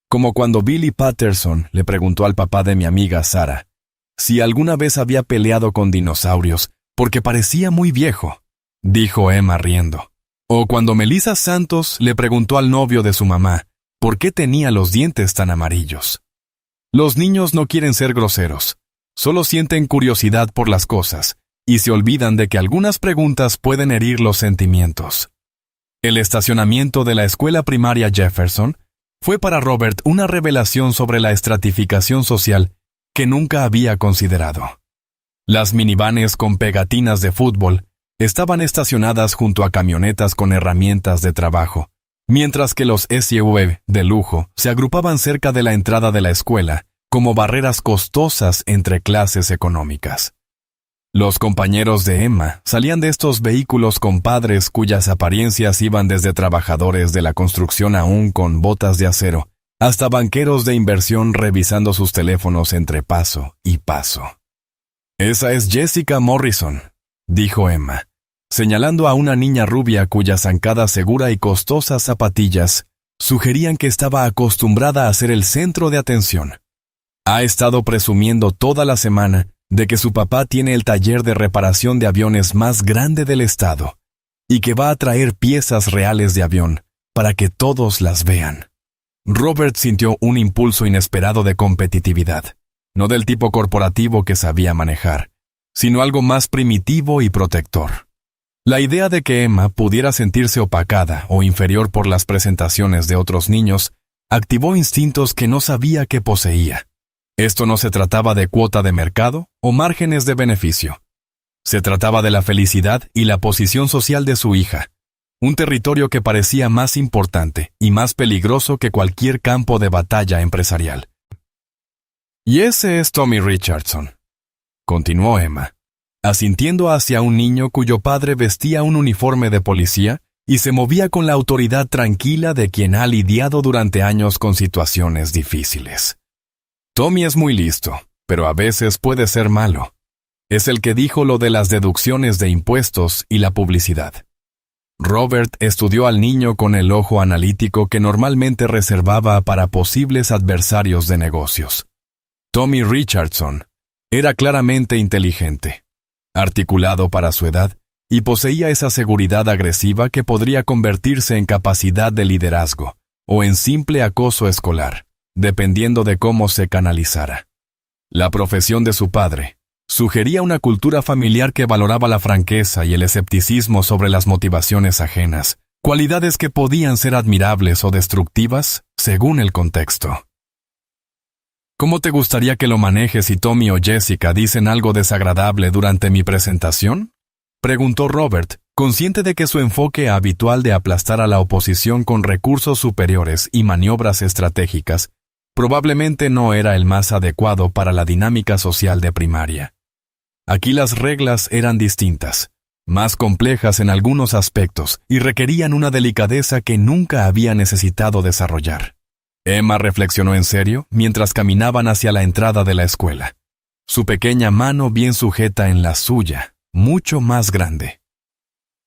Speaker 1: Como cuando Billy Patterson le preguntó al papá de mi amiga Sarah si alguna vez había peleado con dinosaurios porque parecía muy viejo, dijo Emma riendo. O cuando Melissa Santos le preguntó al novio de su mamá por qué tenía los dientes tan amarillos. Los niños no quieren ser groseros, solo sienten curiosidad por las cosas y se olvidan de que algunas preguntas pueden herir los sentimientos. El estacionamiento de la escuela primaria Jefferson fue para Robert una revelación sobre la estratificación social que nunca había considerado. Las minivanes con pegatinas de fútbol estaban estacionadas junto a camionetas con herramientas de trabajo, mientras que los SUV de lujo se agrupaban cerca de la entrada de la escuela como barreras costosas entre clases económicas. Los compañeros de Emma salían de estos vehículos con padres cuyas apariencias iban desde trabajadores de la construcción aún con botas de acero, hasta banqueros de inversión revisando sus teléfonos entre paso y paso. «Esa es Jessica Morrison», dijo Emma, señalando a una niña rubia cuya zancada segura y costosas zapatillas sugerían que estaba acostumbrada a ser el centro de atención. Ha estado presumiendo toda la semana de que su papá tiene el taller de reparación de aviones más grande del estado y que va a traer piezas reales de avión para que todos las vean. Robert sintió un impulso inesperado de competitividad, no del tipo corporativo que sabía manejar, sino algo más primitivo y protector. La idea de que Emma pudiera sentirse opacada o inferior por las presentaciones de otros niños activó instintos que no sabía que poseía. Esto no se trataba de cuota de mercado o márgenes de beneficio. Se trataba de la felicidad y la posición social de su hija, un territorio que parecía más importante y más peligroso que cualquier campo de batalla empresarial. «Y ese es Tommy Richardson», continuó Emma, asintiendo hacia un niño cuyo padre vestía un uniforme de policía y se movía con la autoridad tranquila de quien ha lidiado durante años con situaciones difíciles. «Tommy es muy listo, pero a veces puede ser malo. Es el que dijo lo de las deducciones de impuestos y la publicidad». Robert estudió al niño con el ojo analítico que normalmente reservaba para posibles adversarios de negocios. Tommy Richardson era claramente inteligente, articulado para su edad y poseía esa seguridad agresiva que podría convertirse en capacidad de liderazgo o en simple acoso escolar, dependiendo de cómo se canalizara. La profesión de su padre sugería una cultura familiar que valoraba la franqueza y el escepticismo sobre las motivaciones ajenas, cualidades que podían ser admirables o destructivas según el contexto. ¿Cómo te gustaría que lo manejes si Tommy o Jessica dicen algo desagradable durante mi presentación?, preguntó Robert, consciente de que su enfoque habitual de aplastar a la oposición con recursos superiores y maniobras estratégicas probablemente no era el más adecuado para la dinámica social de primaria. Aquí las reglas eran distintas, más complejas en algunos aspectos y requerían una delicadeza que nunca había necesitado desarrollar. Emma reflexionó en serio mientras caminaban hacia la entrada de la escuela, su pequeña mano bien sujeta en la suya, mucho más grande.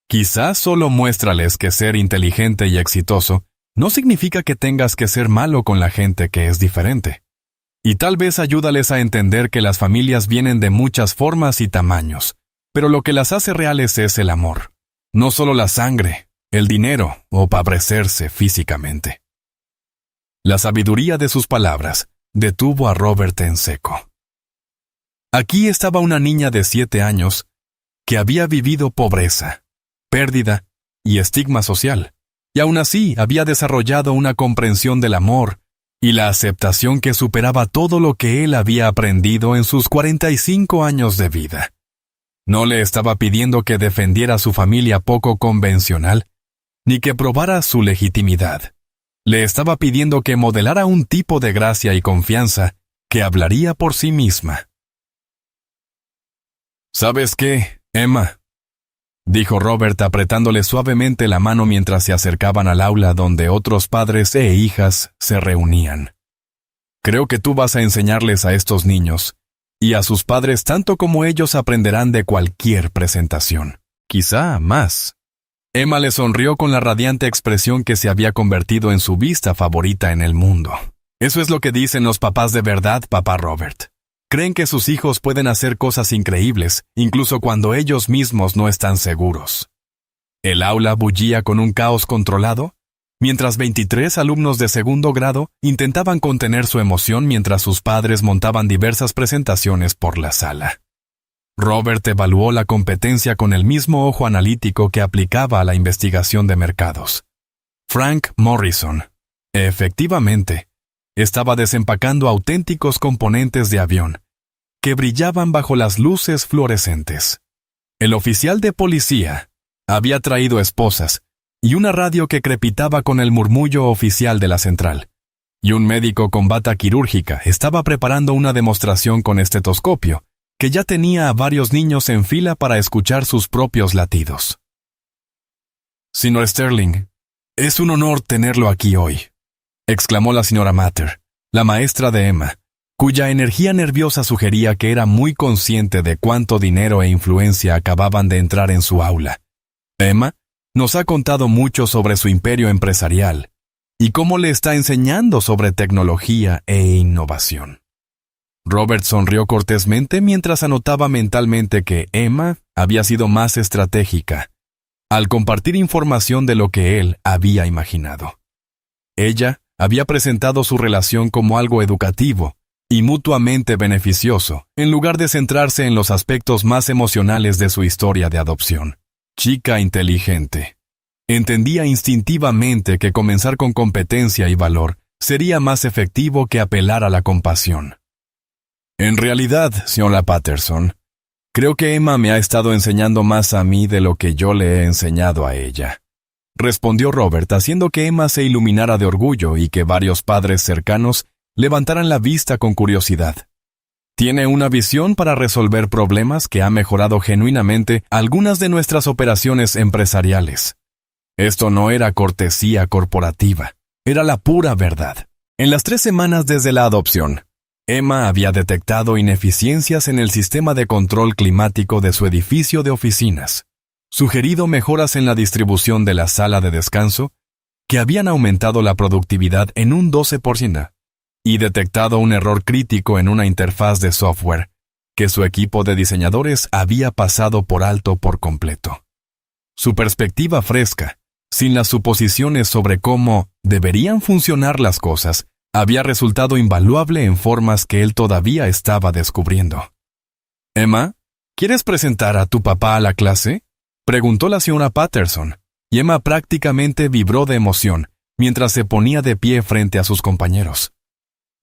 Speaker 1: Quizás solo muéstrales que ser inteligente y exitoso no significa que tengas que ser malo con la gente que es diferente. Y tal vez ayúdales a entender que las familias vienen de muchas formas y tamaños, pero lo que las hace reales es el amor, no solo la sangre, el dinero o parecerse físicamente. La sabiduría de sus palabras detuvo a Robert en seco. Aquí estaba una niña de 7 años que había vivido pobreza, pérdida y estigma social, y aún así había desarrollado una comprensión del amor y la aceptación que superaba todo lo que él había aprendido en sus 45 años de vida. No le estaba pidiendo que defendiera a su familia poco convencional, ni que probara su legitimidad. Le estaba pidiendo que modelara un tipo de gracia y confianza que hablaría por sí misma. ¿Sabes qué, Emma?, dijo Robert apretándole suavemente la mano mientras se acercaban al aula donde otros padres e hijas se reunían. Creo que tú vas a enseñarles a estos niños, y a sus padres tanto como ellos aprenderán de cualquier presentación, quizá más. Emma le sonrió con la radiante expresión que se había convertido en su vista favorita en el mundo. Eso es lo que dicen los papás de verdad, papá Robert. Creen que sus hijos pueden hacer cosas increíbles, incluso cuando ellos mismos no están seguros. El aula bullía con un caos controlado, mientras 23 alumnos de segundo grado intentaban contener su emoción mientras sus padres montaban diversas presentaciones por la sala. Robert evaluó la competencia con el mismo ojo analítico que aplicaba a la investigación de mercados. Frank Morrison, efectivamente, estaba desempacando auténticos componentes de avión, que brillaban bajo las luces fluorescentes. El oficial de policía había traído esposas y una radio que crepitaba con el murmullo oficial de la central, y un médico con bata quirúrgica estaba preparando una demostración con estetoscopio, que ya tenía a varios niños en fila para escuchar sus propios latidos. «Señor Sterling, es un honor tenerlo aquí hoy», exclamó la señora Matter, la maestra de Emma, cuya energía nerviosa sugería que era muy consciente de cuánto dinero e influencia acababan de entrar en su aula. Emma nos ha contado mucho sobre su imperio empresarial y cómo le está enseñando sobre tecnología e innovación. Robert sonrió cortésmente mientras anotaba mentalmente que Emma había sido más estratégica al compartir información de lo que él había imaginado. Ella había presentado su relación como algo educativo y mutuamente beneficioso, en lugar de centrarse en los aspectos más emocionales de su historia de adopción. Chica inteligente. Entendía instintivamente que comenzar con competencia y valor sería más efectivo que apelar a la compasión. En realidad, señora Patterson, creo que Emma me ha estado enseñando más a mí de lo que yo le he enseñado a ella, respondió Robert, haciendo que Emma se iluminara de orgullo y que varios padres cercanos levantaran la vista con curiosidad. Tiene una visión para resolver problemas que ha mejorado genuinamente algunas de nuestras operaciones empresariales. Esto no era cortesía corporativa, era la pura verdad. En las 3 semanas desde la adopción, Emma había detectado ineficiencias en el sistema de control climático de su edificio de oficinas, sugerido mejoras en la distribución de la sala de descanso, que habían aumentado la productividad en un 12%, y detectado un error crítico en una interfaz de software, que su equipo de diseñadores había pasado por alto por completo. Su perspectiva fresca, sin las suposiciones sobre cómo deberían funcionar las cosas, había resultado invaluable en formas que él todavía estaba descubriendo. «Emma, ¿quieres presentar a tu papá a la clase?», preguntó la señora Patterson, y Emma prácticamente vibró de emoción mientras se ponía de pie frente a sus compañeros.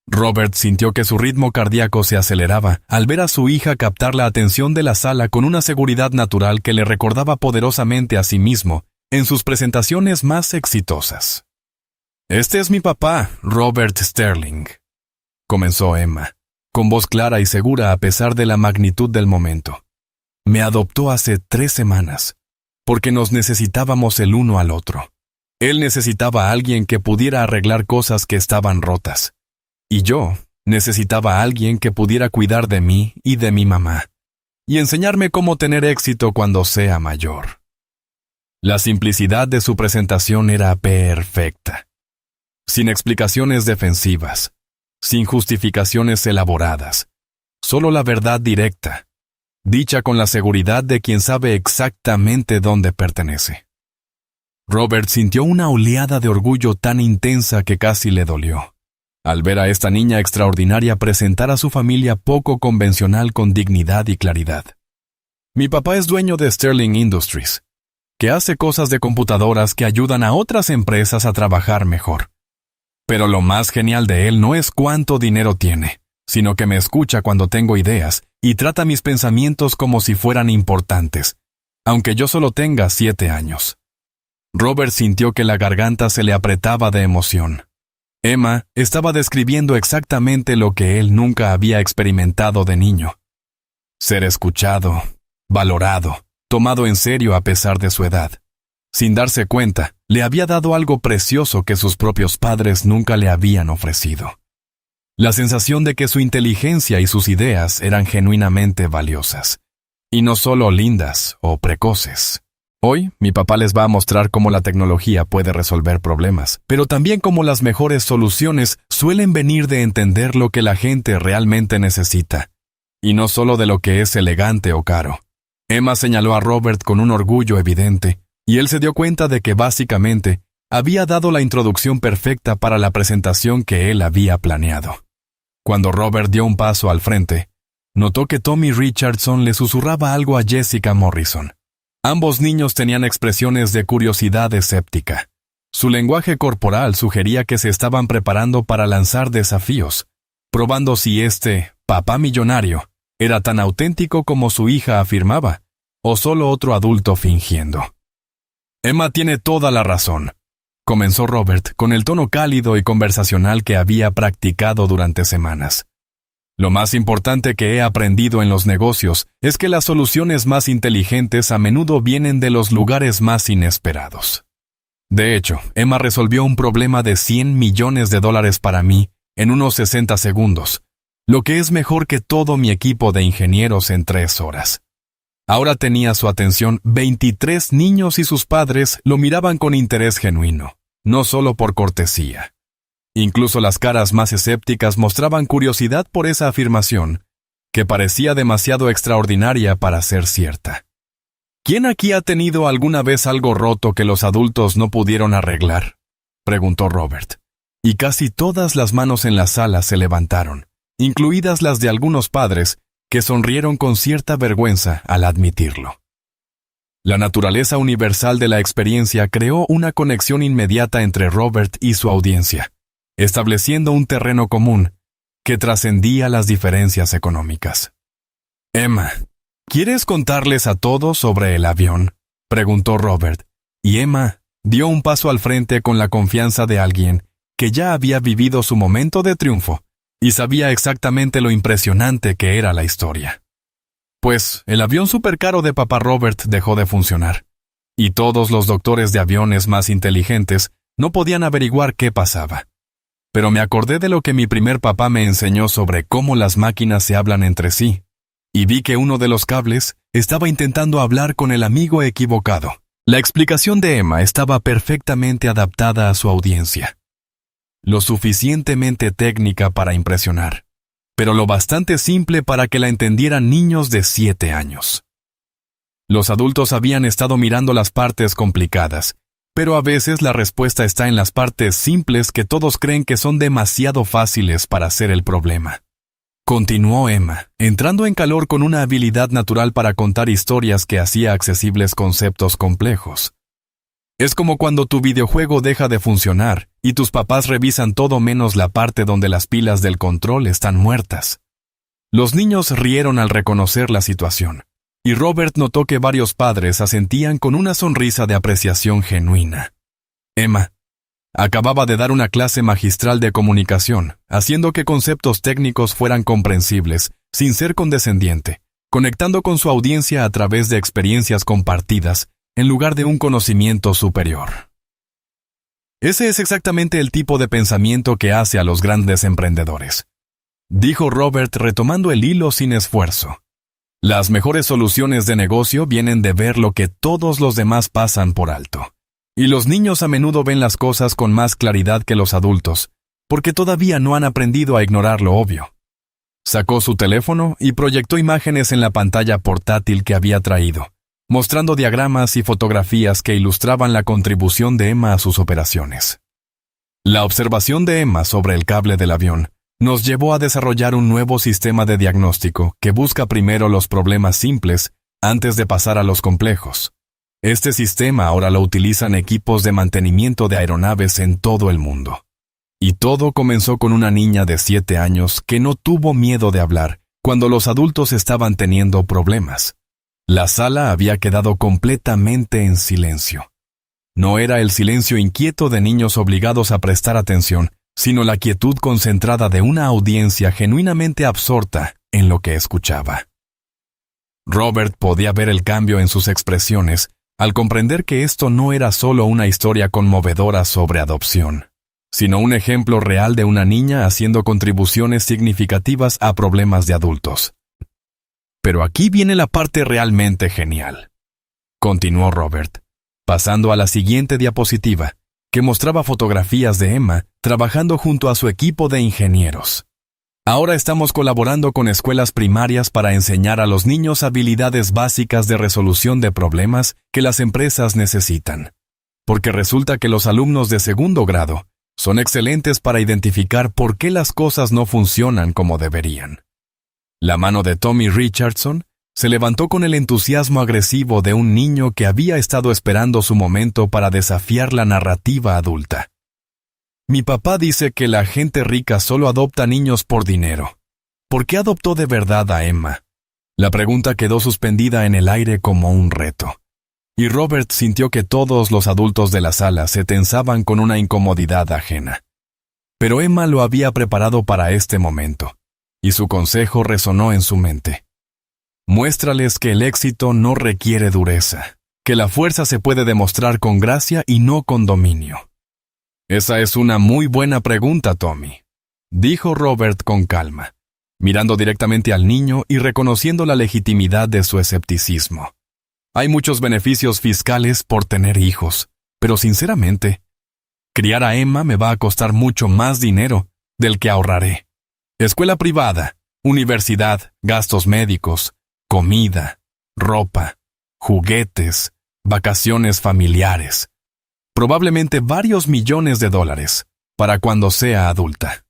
Speaker 1: Robert sintió que su ritmo cardíaco se aceleraba al ver a su hija captar la atención de la sala con una seguridad natural que le recordaba poderosamente a sí mismo en sus presentaciones más exitosas. «Este es mi papá, Robert Sterling», comenzó Emma, con voz clara y segura a pesar de la magnitud del momento. «Me adoptó hace 3 semanas, porque nos necesitábamos el uno al otro. Él necesitaba a alguien que pudiera arreglar cosas que estaban rotas. Y yo necesitaba a alguien que pudiera cuidar de mí y de mi mamá, y enseñarme cómo tener éxito cuando sea mayor». La simplicidad de su presentación era perfecta. Sin explicaciones defensivas, sin justificaciones elaboradas, solo la verdad directa, dicha con la seguridad de quien sabe exactamente dónde pertenece. Robert sintió una oleada de orgullo tan intensa que casi le dolió, al ver a esta niña extraordinaria presentar a su familia poco convencional con dignidad y claridad. «Mi papá es dueño de Sterling Industries, que hace cosas de computadoras que ayudan a otras empresas a trabajar mejor. Pero lo más genial de él no es cuánto dinero tiene, sino que me escucha cuando tengo ideas y trata mis pensamientos como si fueran importantes, aunque yo solo tenga 7 años». Robert sintió que la garganta se le apretaba de emoción. Emma estaba describiendo exactamente lo que él nunca había experimentado de niño. Ser escuchado, valorado, tomado en serio a pesar de su edad. Sin darse cuenta, le había dado algo precioso que sus propios padres nunca le habían ofrecido. La sensación de que su inteligencia y sus ideas eran genuinamente valiosas, y no solo lindas o precoces. Hoy, mi papá les va a mostrar cómo la tecnología puede resolver problemas, pero también cómo las mejores soluciones suelen venir de entender lo que la gente realmente necesita, y no solo de lo que es elegante o caro. Emma señaló a Robert con un orgullo evidente, y él se dio cuenta de que básicamente había dado la introducción perfecta para la presentación que él había planeado. Cuando Robert dio un paso al frente, notó que Tommy Richardson le susurraba algo a Jessica Morrison. Ambos niños tenían expresiones de curiosidad escéptica. Su lenguaje corporal sugería que se estaban preparando para lanzar desafíos, probando si este papá millonario era tan auténtico como su hija afirmaba, o solo otro adulto fingiendo. «Emma tiene toda la razón», comenzó Robert con el tono cálido y conversacional que había practicado durante semanas. «Lo más importante que he aprendido en los negocios es que las soluciones más inteligentes a menudo vienen de los lugares más inesperados. De hecho, Emma resolvió un problema de $100 millones para mí en unos 60 segundos, lo que es mejor que todo mi equipo de ingenieros en 3 horas. Ahora tenía su atención 23 niños y sus padres lo miraban con interés genuino, no solo por cortesía. Incluso las caras más escépticas mostraban curiosidad por esa afirmación, que parecía demasiado extraordinaria para ser cierta. ¿Quién aquí ha tenido alguna vez algo roto que los adultos no pudieron arreglar?, preguntó Robert, y casi todas las manos en la sala se levantaron, incluidas las de algunos padres que sonrieron con cierta vergüenza al admitirlo. La naturaleza universal de la experiencia creó una conexión inmediata entre Robert y su audiencia, estableciendo un terreno común que trascendía las diferencias económicas. «Emma, ¿quieres contarles a todos sobre el avión?», preguntó Robert, y Emma dio un paso al frente con la confianza de alguien que ya había vivido su momento de triunfo y sabía exactamente lo impresionante que era la historia. Pues el avión supercaro de papá Robert dejó de funcionar, y todos los doctores de aviones más inteligentes no podían averiguar qué pasaba. Pero me acordé de lo que mi primer papá me enseñó sobre cómo las máquinas se hablan entre sí, y vi que uno de los cables estaba intentando hablar con el amigo equivocado. La explicación de Emma estaba perfectamente adaptada a su audiencia. Lo suficientemente técnica para impresionar, pero lo bastante simple para que la entendieran niños de 7 años. Los adultos habían estado mirando las partes complicadas, pero a veces la respuesta está en las partes simples que todos creen que son demasiado fáciles para ser el problema. Continuó Emma, entrando en calor con una habilidad natural para contar historias que hacía accesibles conceptos complejos. Es como cuando tu videojuego deja de funcionar y tus papás revisan todo menos la parte donde las pilas del control están muertas. Los niños rieron al reconocer la situación, y Robert notó que varios padres asentían con una sonrisa de apreciación genuina. Emma acababa de dar una clase magistral de comunicación, haciendo que conceptos técnicos fueran comprensibles, sin ser condescendiente, conectando con su audiencia a través de experiencias compartidas, en lugar de un conocimiento superior. Ese es exactamente el tipo de pensamiento que hace a los grandes emprendedores, dijo Robert retomando el hilo sin esfuerzo. Las mejores soluciones de negocio vienen de ver lo que todos los demás pasan por alto. Y los niños a menudo ven las cosas con más claridad que los adultos, porque todavía no han aprendido a ignorar lo obvio. Sacó su teléfono y proyectó imágenes en la pantalla portátil que había traído, mostrando diagramas y fotografías que ilustraban la contribución de Emma a sus operaciones. La observación de Emma sobre el cable del avión nos llevó a desarrollar un nuevo sistema de diagnóstico que busca primero los problemas simples antes de pasar a los complejos. Este sistema ahora lo utilizan equipos de mantenimiento de aeronaves en todo el mundo. Y todo comenzó con una niña de 7 años que no tuvo miedo de hablar cuando los adultos estaban teniendo problemas. La sala había quedado completamente en silencio. No era el silencio inquieto de niños obligados a prestar atención, sino la quietud concentrada de una audiencia genuinamente absorta en lo que escuchaba. Robert podía ver el cambio en sus expresiones al comprender que esto no era solo una historia conmovedora sobre adopción, sino un ejemplo real de una niña haciendo contribuciones significativas a problemas de adultos. Pero aquí viene la parte realmente genial, continuó Robert, pasando a la siguiente diapositiva, que mostraba fotografías de Emma trabajando junto a su equipo de ingenieros. Ahora estamos colaborando con escuelas primarias para enseñar a los niños habilidades básicas de resolución de problemas que las empresas necesitan, porque resulta que los alumnos de segundo grado son excelentes para identificar por qué las cosas no funcionan como deberían. La mano de Tommy Richardson se levantó con el entusiasmo agresivo de un niño que había estado esperando su momento para desafiar la narrativa adulta. Mi papá dice que la gente rica solo adopta niños por dinero. ¿Por qué adoptó de verdad a Emma? La pregunta quedó suspendida en el aire como un reto. Y Robert sintió que todos los adultos de la sala se tensaban con una incomodidad ajena. Pero Emma lo había preparado para este momento, y su consejo resonó en su mente. Muéstrales que el éxito no requiere dureza, que la fuerza se puede demostrar con gracia y no con dominio. Esa es una muy buena pregunta, Tommy, dijo Robert con calma, mirando directamente al niño y reconociendo la legitimidad de su escepticismo. Hay muchos beneficios fiscales por tener hijos, pero sinceramente, criar a Emma me va a costar mucho más dinero del que ahorraré. Escuela privada, universidad, gastos médicos, comida, ropa, juguetes, vacaciones familiares. Probablemente varios millones de dólares, para cuando sea adulta.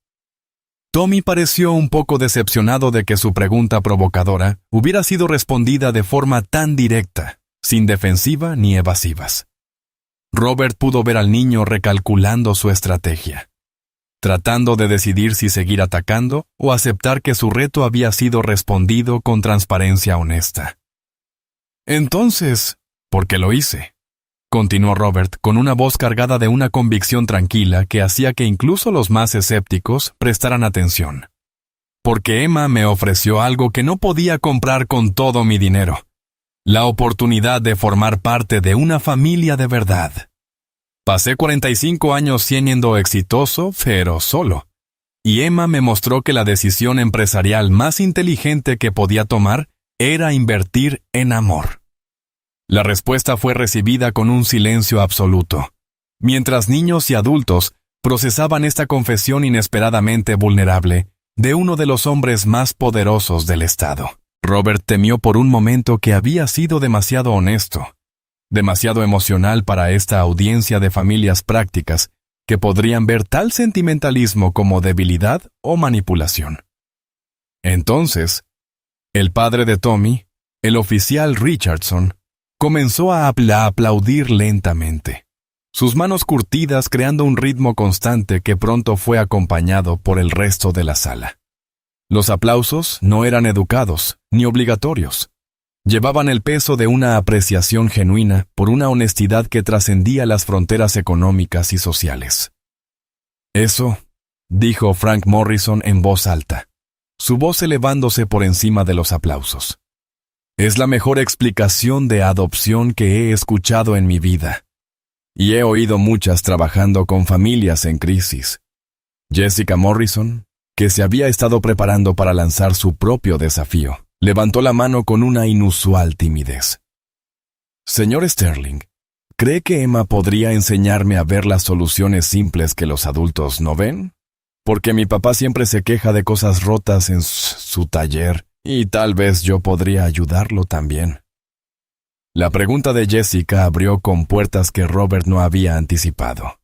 Speaker 1: Tommy pareció un poco decepcionado de que su pregunta provocadora hubiera sido respondida de forma tan directa, sin defensiva ni evasivas. Robert pudo ver al niño recalculando su estrategia, tratando de decidir si seguir atacando o aceptar que su reto había sido respondido con transparencia honesta. Entonces, ¿por qué lo hice? Continuó Robert con una voz cargada de una convicción tranquila que hacía que incluso los más escépticos prestaran atención. Porque Emma me ofreció algo que no podía comprar con todo mi dinero. La oportunidad de formar parte de una familia de verdad. Pasé 45 años siendo exitoso, pero solo. Y Emma me mostró que la decisión empresarial más inteligente que podía tomar era invertir en amor. La respuesta fue recibida con un silencio absoluto, mientras niños y adultos procesaban esta confesión inesperadamente vulnerable de uno de los hombres más poderosos del Estado. Robert temió por un momento que había sido demasiado honesto, demasiado emocional para esta audiencia de familias prácticas que podrían ver tal sentimentalismo como debilidad o manipulación. Entonces, el padre de Tommy, el oficial Richardson, comenzó a aplaudir lentamente, sus manos curtidas creando un ritmo constante que pronto fue acompañado por el resto de la sala. Los aplausos no eran educados ni obligatorios. Llevaban el peso de una apreciación genuina por una honestidad que trascendía las fronteras económicas y sociales. Eso, dijo Frank Morrison en voz alta, su voz elevándose por encima de los aplausos. Es la mejor explicación de adopción que he escuchado en mi vida. Y he oído muchas trabajando con familias en crisis. Jessica Morrison, que se había estado preparando para lanzar su propio desafío, levantó la mano con una inusual timidez. Señor Sterling, ¿cree que Emma podría enseñarme a ver las soluciones simples que los adultos no ven? Porque mi papá siempre se queja de cosas rotas en su taller, y tal vez yo podría ayudarlo también. La pregunta de Jessica abrió compuertas que Robert no había anticipado.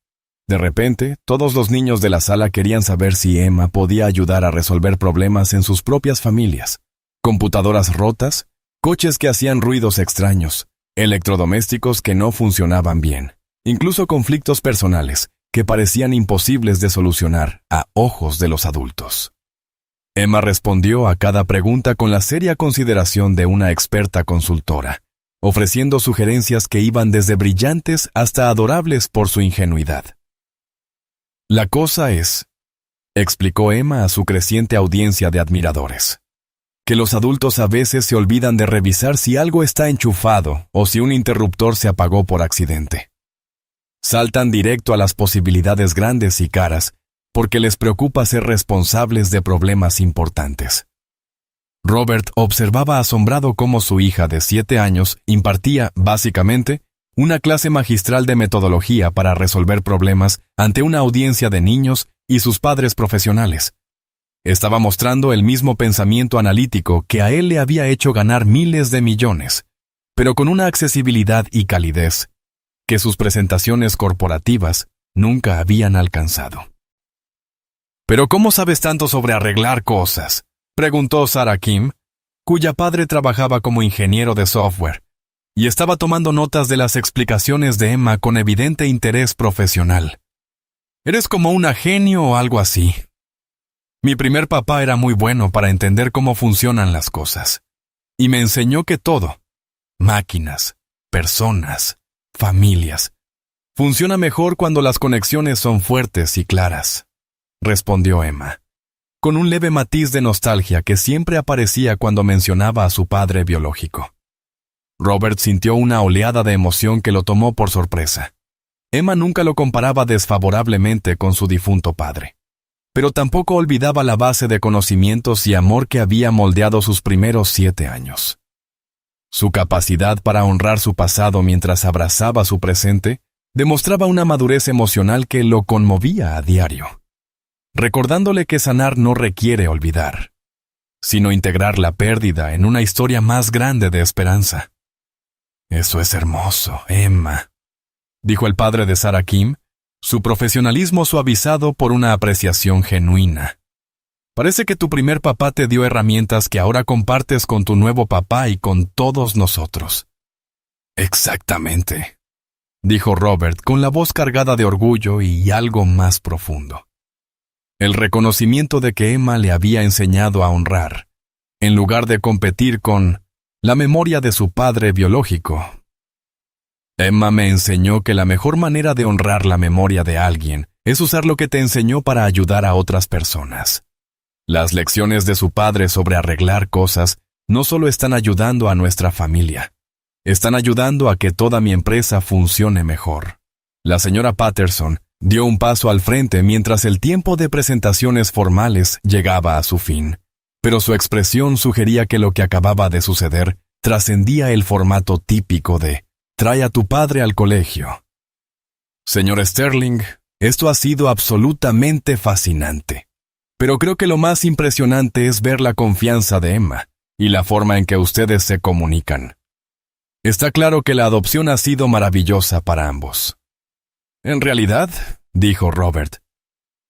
Speaker 1: De repente, todos los niños de la sala querían saber si Emma podía ayudar a resolver problemas en sus propias familias. Computadoras rotas, coches que hacían ruidos extraños, electrodomésticos que no funcionaban bien, incluso conflictos personales que parecían imposibles de solucionar a ojos de los adultos. Emma respondió a cada pregunta con la seria consideración de una experta consultora, ofreciendo sugerencias que iban desde brillantes hasta adorables por su ingenuidad. La cosa es, explicó Emma a su creciente audiencia de admiradores, que los adultos a veces se olvidan de revisar si algo está enchufado o si un interruptor se apagó por accidente. Saltan directo a las posibilidades grandes y caras porque les preocupa ser responsables de problemas importantes. Robert observaba asombrado cómo su hija de 7 años impartía, básicamente, una clase magistral de metodología para resolver problemas ante una audiencia de niños y sus padres profesionales. Estaba mostrando el mismo pensamiento analítico que a él le había hecho ganar miles de millones, pero con una accesibilidad y calidez que sus presentaciones corporativas nunca habían alcanzado. «¿Pero cómo sabes tanto sobre arreglar cosas?», preguntó Sarah Kim, cuya padre trabajaba como ingeniero de software, y estaba tomando notas de las explicaciones de Emma con evidente interés profesional. «Eres como una genio o algo así. Mi primer papá era muy bueno para entender cómo funcionan las cosas, y me enseñó que todo, máquinas, personas, familias, funciona mejor cuando las conexiones son fuertes y claras», respondió Emma, con un leve matiz de nostalgia que siempre aparecía cuando mencionaba a su padre biológico. Robert sintió una oleada de emoción que lo tomó por sorpresa. Emma nunca lo comparaba desfavorablemente con su difunto padre, pero tampoco olvidaba la base de conocimientos y amor que había moldeado sus primeros 7 años. Su capacidad para honrar su pasado mientras abrazaba su presente demostraba una madurez emocional que lo conmovía a diario, recordándole que sanar no requiere olvidar, sino integrar la pérdida en una historia más grande de esperanza. «Eso es hermoso, Emma», dijo el padre de Sarah Kim, su profesionalismo suavizado por una apreciación genuina. «Parece que tu primer papá te dio herramientas que ahora compartes con tu nuevo papá y con todos nosotros». «Exactamente», dijo Robert con la voz cargada de orgullo y algo más profundo. El reconocimiento de que Emma le había enseñado a honrar, en lugar de competir con la memoria de su padre biológico. «Emma me enseñó que la mejor manera de honrar la memoria de alguien es usar lo que te enseñó para ayudar a otras personas». Las lecciones de su padre sobre arreglar cosas no solo están ayudando a nuestra familia, están ayudando a que toda mi empresa funcione mejor. La señora Patterson dio un paso al frente mientras el tiempo de presentaciones formales llegaba a su fin, pero su expresión sugería que lo que acababa de suceder trascendía el formato típico de «trae a tu padre al colegio». «Señor Sterling, esto ha sido absolutamente fascinante. Pero creo que lo más impresionante es ver la confianza de Emma, y la forma en que ustedes se comunican. Está claro que la adopción ha sido maravillosa para ambos. En realidad, dijo Robert,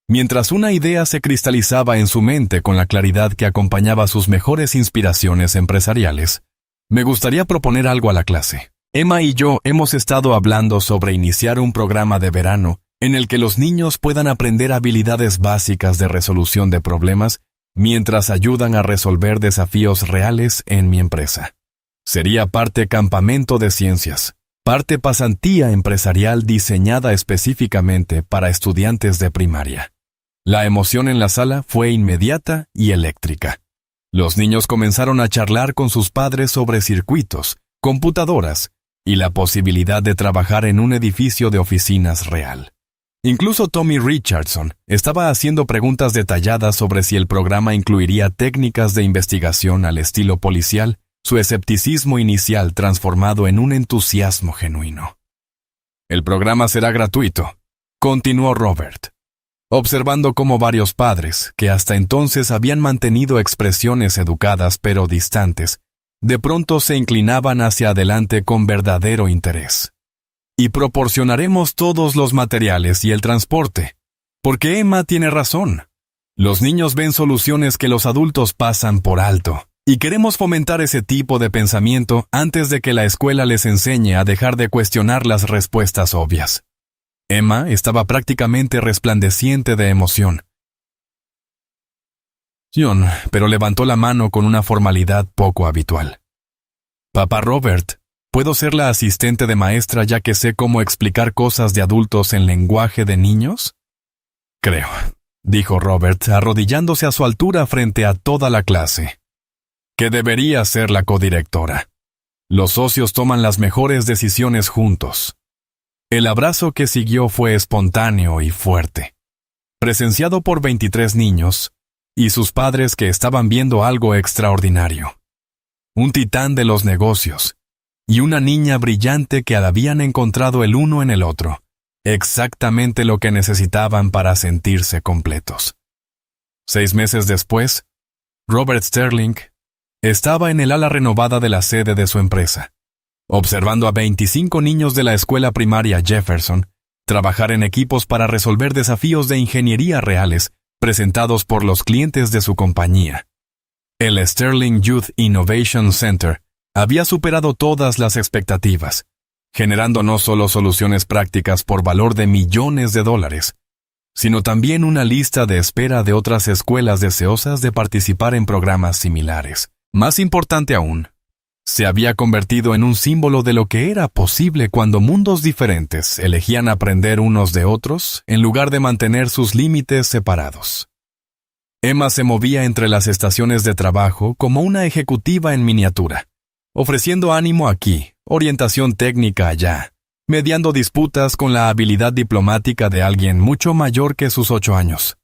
Speaker 1: mientras una idea se cristalizaba en su mente con la claridad que acompañaba sus mejores inspiraciones empresariales, me gustaría proponer algo a la clase. Emma y yo hemos estado hablando sobre iniciar un programa de verano en el que los niños puedan aprender habilidades básicas de resolución de problemas mientras ayudan a resolver desafíos reales en mi empresa. Sería parte campamento de ciencias, parte pasantía empresarial diseñada específicamente para estudiantes de primaria. La emoción en la sala fue inmediata y eléctrica. Los niños comenzaron a charlar con sus padres sobre circuitos, computadoras y la posibilidad de trabajar en un edificio de oficinas real. Incluso Tommy Richardson estaba haciendo preguntas detalladas sobre si el programa incluiría técnicas de investigación al estilo policial, su escepticismo inicial transformado en un entusiasmo genuino. El programa será gratuito, continuó Robert, observando cómo varios padres, que hasta entonces habían mantenido expresiones educadas pero distantes, de pronto se inclinaban hacia adelante con verdadero interés. Y proporcionaremos todos los materiales y el transporte, porque Emma tiene razón. Los niños ven soluciones que los adultos pasan por alto, y queremos fomentar ese tipo de pensamiento antes de que la escuela les enseñe a dejar de cuestionar las respuestas obvias. Emma estaba prácticamente resplandeciente de emoción. Pero levantó la mano con una formalidad poco habitual. Papá Robert, ¿puedo ser la asistente de maestra ya que sé cómo explicar cosas de adultos en lenguaje de niños? Creo, dijo Robert, arrodillándose a su altura frente a toda la clase, que debería ser la codirectora. Los socios toman las mejores decisiones juntos. El abrazo que siguió fue espontáneo y fuerte, presenciado por 23 niños y sus padres que estaban viendo algo extraordinario. Un titán de los negocios y una niña brillante que habían encontrado el uno en el otro, exactamente lo que necesitaban para sentirse completos. 6 meses después, Robert Sterling estaba en el ala renovada de la sede de su empresa, observando a 25 niños de la escuela primaria Jefferson trabajar en equipos para resolver desafíos de ingeniería reales presentados por los clientes de su compañía. El Sterling Youth Innovation Center había superado todas las expectativas, generando no solo soluciones prácticas por valor de millones de dólares, sino también una lista de espera de otras escuelas deseosas de participar en programas similares. Más importante aún, se había convertido en un símbolo de lo que era posible cuando mundos diferentes elegían aprender unos de otros en lugar de mantener sus límites separados. Emma se movía entre las estaciones de trabajo como una ejecutiva en miniatura, ofreciendo ánimo aquí, orientación técnica allá, mediando disputas con la habilidad diplomática de alguien mucho mayor que sus 8 años.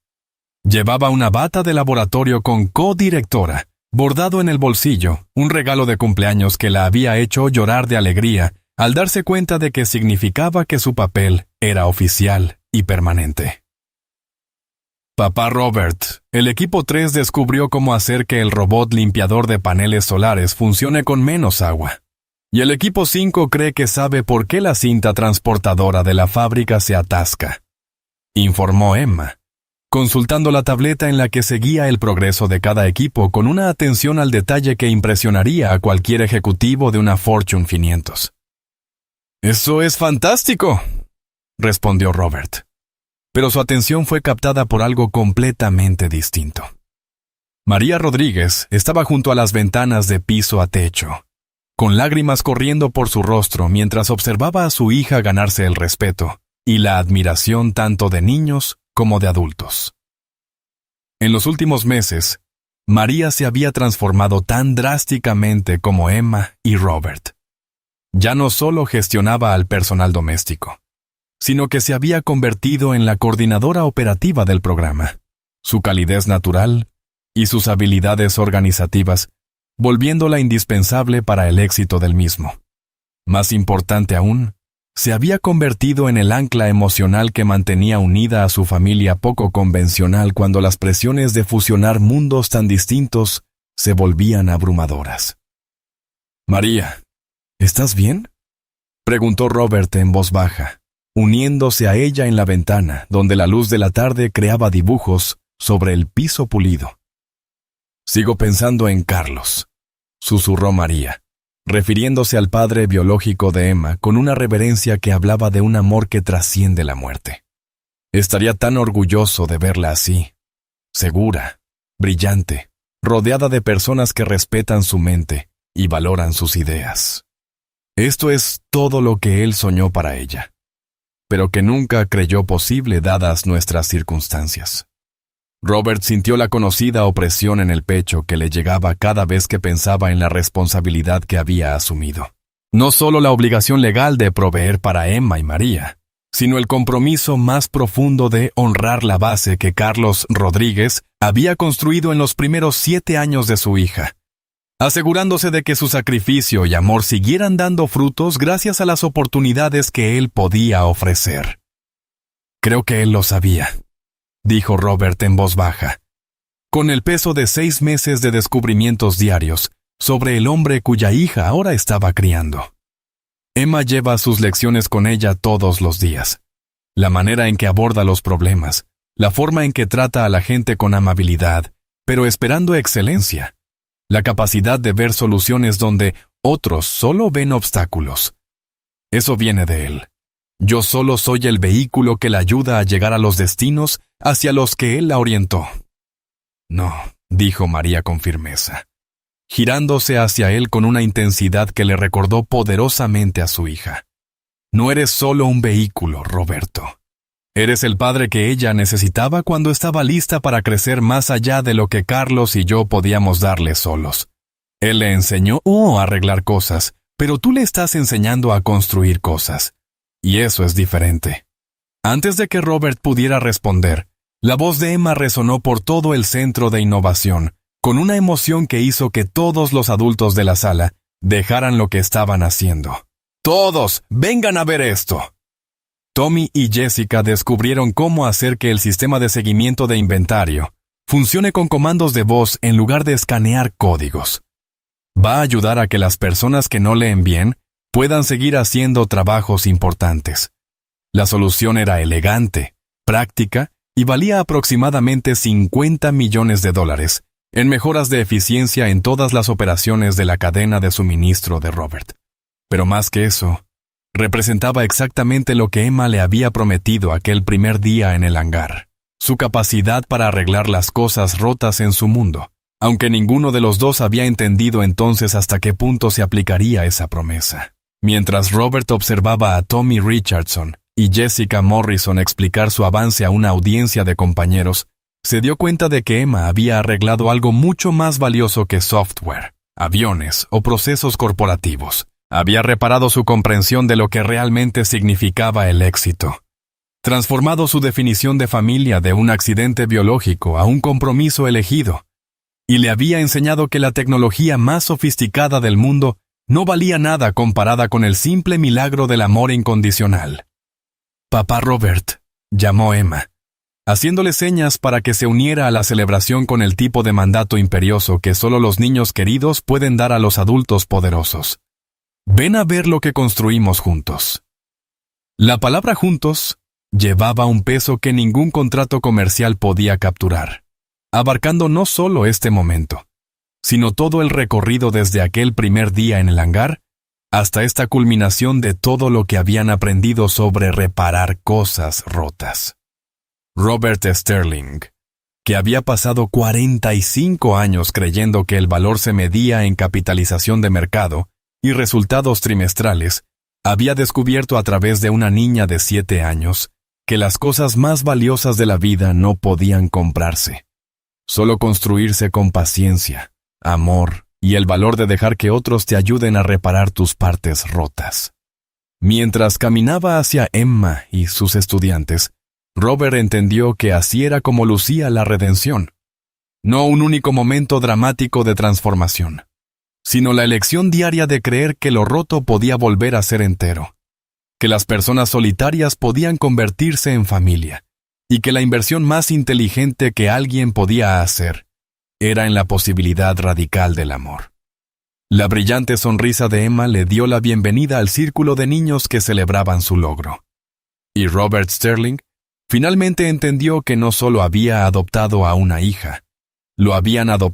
Speaker 1: Llevaba una bata de laboratorio con codirectora, bordado en el bolsillo, un regalo de cumpleaños que la había hecho llorar de alegría al darse cuenta de que significaba que su papel era oficial y permanente. Papá Robert, el equipo 3 descubrió cómo hacer que el robot limpiador de paneles solares funcione con menos agua. Y el equipo 5 cree que sabe por qué la cinta transportadora de la fábrica se atasca, informó Emma, consultando la tableta en la que seguía el progreso de cada equipo con una atención al detalle que impresionaría a cualquier ejecutivo de una Fortune 500. «¡Eso es fantástico!», respondió Robert. Pero su atención fue captada por algo completamente distinto. María Rodríguez estaba junto a las ventanas de piso a techo, con lágrimas corriendo por su rostro mientras observaba a su hija ganarse el respeto y la admiración tanto de niños como de adultos. En los últimos meses, María se había transformado tan drásticamente como Emma y Robert. Ya no solo gestionaba al personal doméstico, sino que se había convertido en la coordinadora operativa del programa. Su calidez natural y sus habilidades organizativas, volviéndola indispensable para el éxito del mismo. Más importante aún, se había convertido en el ancla emocional que mantenía unida a su familia poco convencional cuando las presiones de fusionar mundos tan distintos se volvían abrumadoras. «María, ¿estás bien?», preguntó Robert en voz baja, uniéndose a ella en la ventana, donde la luz de la tarde creaba dibujos sobre el piso pulido. «Sigo pensando en Carlos», susurró María, refiriéndose al padre biológico de Emma con una reverencia que hablaba de un amor que trasciende la muerte. «Estaría tan orgulloso de verla así, segura, brillante, rodeada de personas que respetan su mente y valoran sus ideas. Esto es todo lo que él soñó para ella, pero que nunca creyó posible dadas nuestras circunstancias». Robert sintió la conocida opresión en el pecho que le llegaba cada vez que pensaba en la responsabilidad que había asumido. No solo la obligación legal de proveer para Emma y María, sino el compromiso más profundo de honrar la base que Carlos Rodríguez había construido en los primeros 7 años de su hija, asegurándose de que su sacrificio y amor siguieran dando frutos gracias a las oportunidades que él podía ofrecer. «Creo que él lo sabía», dijo Robert en voz baja, con el peso de 6 meses de descubrimientos diarios sobre el hombre cuya hija ahora estaba criando. Emma lleva sus lecciones con ella todos los días. La manera en que aborda los problemas, la forma en que trata a la gente con amabilidad, pero esperando excelencia. La capacidad de ver soluciones donde otros solo ven obstáculos. Eso viene de él. Yo solo soy el vehículo que la ayuda a llegar a los destinos hacia los que él la orientó. «No», dijo María con firmeza, girándose hacia él con una intensidad que le recordó poderosamente a su hija. «No eres solo un vehículo, Roberto. Eres el padre que ella necesitaba cuando estaba lista para crecer más allá de lo que Carlos y yo podíamos darle solos. Él le enseñó a arreglar cosas, pero tú le estás enseñando a construir cosas. Y eso es diferente». Antes de que Robert pudiera responder, la voz de Emma resonó por todo el centro de innovación, con una emoción que hizo que todos los adultos de la sala dejaran lo que estaban haciendo. «¡Todos, vengan a ver esto!». Tommy y Jessica descubrieron cómo hacer que el sistema de seguimiento de inventario funcione con comandos de voz en lugar de escanear códigos. Va a ayudar a que las personas que no leen bien puedan seguir haciendo trabajos importantes. La solución era elegante, práctica y valía aproximadamente $50 millones en mejoras de eficiencia en todas las operaciones de la cadena de suministro de Robert. Pero más que eso, representaba exactamente lo que Emma le había prometido aquel primer día en el hangar, su capacidad para arreglar las cosas rotas en su mundo, aunque ninguno de los dos había entendido entonces hasta qué punto se aplicaría esa promesa. Mientras Robert observaba a Tommy Richardson y Jessica Morrison explicar su avance a una audiencia de compañeros, se dio cuenta de que Emma había arreglado algo mucho más valioso que software, aviones o procesos corporativos. Había reparado su comprensión de lo que realmente significaba el éxito, transformado su definición de familia de un accidente biológico a un compromiso elegido, y le había enseñado que la tecnología más sofisticada del mundo no valía nada comparada con el simple milagro del amor incondicional. «Papá Robert», llamó Emma, haciéndole señas para que se uniera a la celebración con el tipo de mandato imperioso que solo los niños queridos pueden dar a los adultos poderosos. «Ven a ver lo que construimos juntos». La palabra juntos llevaba un peso que ningún contrato comercial podía capturar, abarcando no solo este momento, sino todo el recorrido desde aquel primer día en el hangar hasta esta culminación de todo lo que habían aprendido sobre reparar cosas rotas. Robert Sterling, que había pasado 45 años creyendo que el valor se medía en capitalización de mercado y resultados trimestrales, había descubierto a través de una niña de 7 años que las cosas más valiosas de la vida no podían comprarse, solo construirse con paciencia, amor y el valor de dejar que otros te ayuden a reparar tus partes rotas. Mientras caminaba hacia Emma y sus estudiantes, Robert entendió que así era como lucía la redención. No un único momento dramático de transformación, sino la elección diaria de creer que lo roto podía volver a ser entero, que las personas solitarias podían convertirse en familia, y que la inversión más inteligente que alguien podía hacer era en la posibilidad radical del amor. La brillante sonrisa de Emma le dio la bienvenida al círculo de niños que celebraban su logro. Y Robert Sterling finalmente entendió que no solo había adoptado a una hija, lo habían adoptado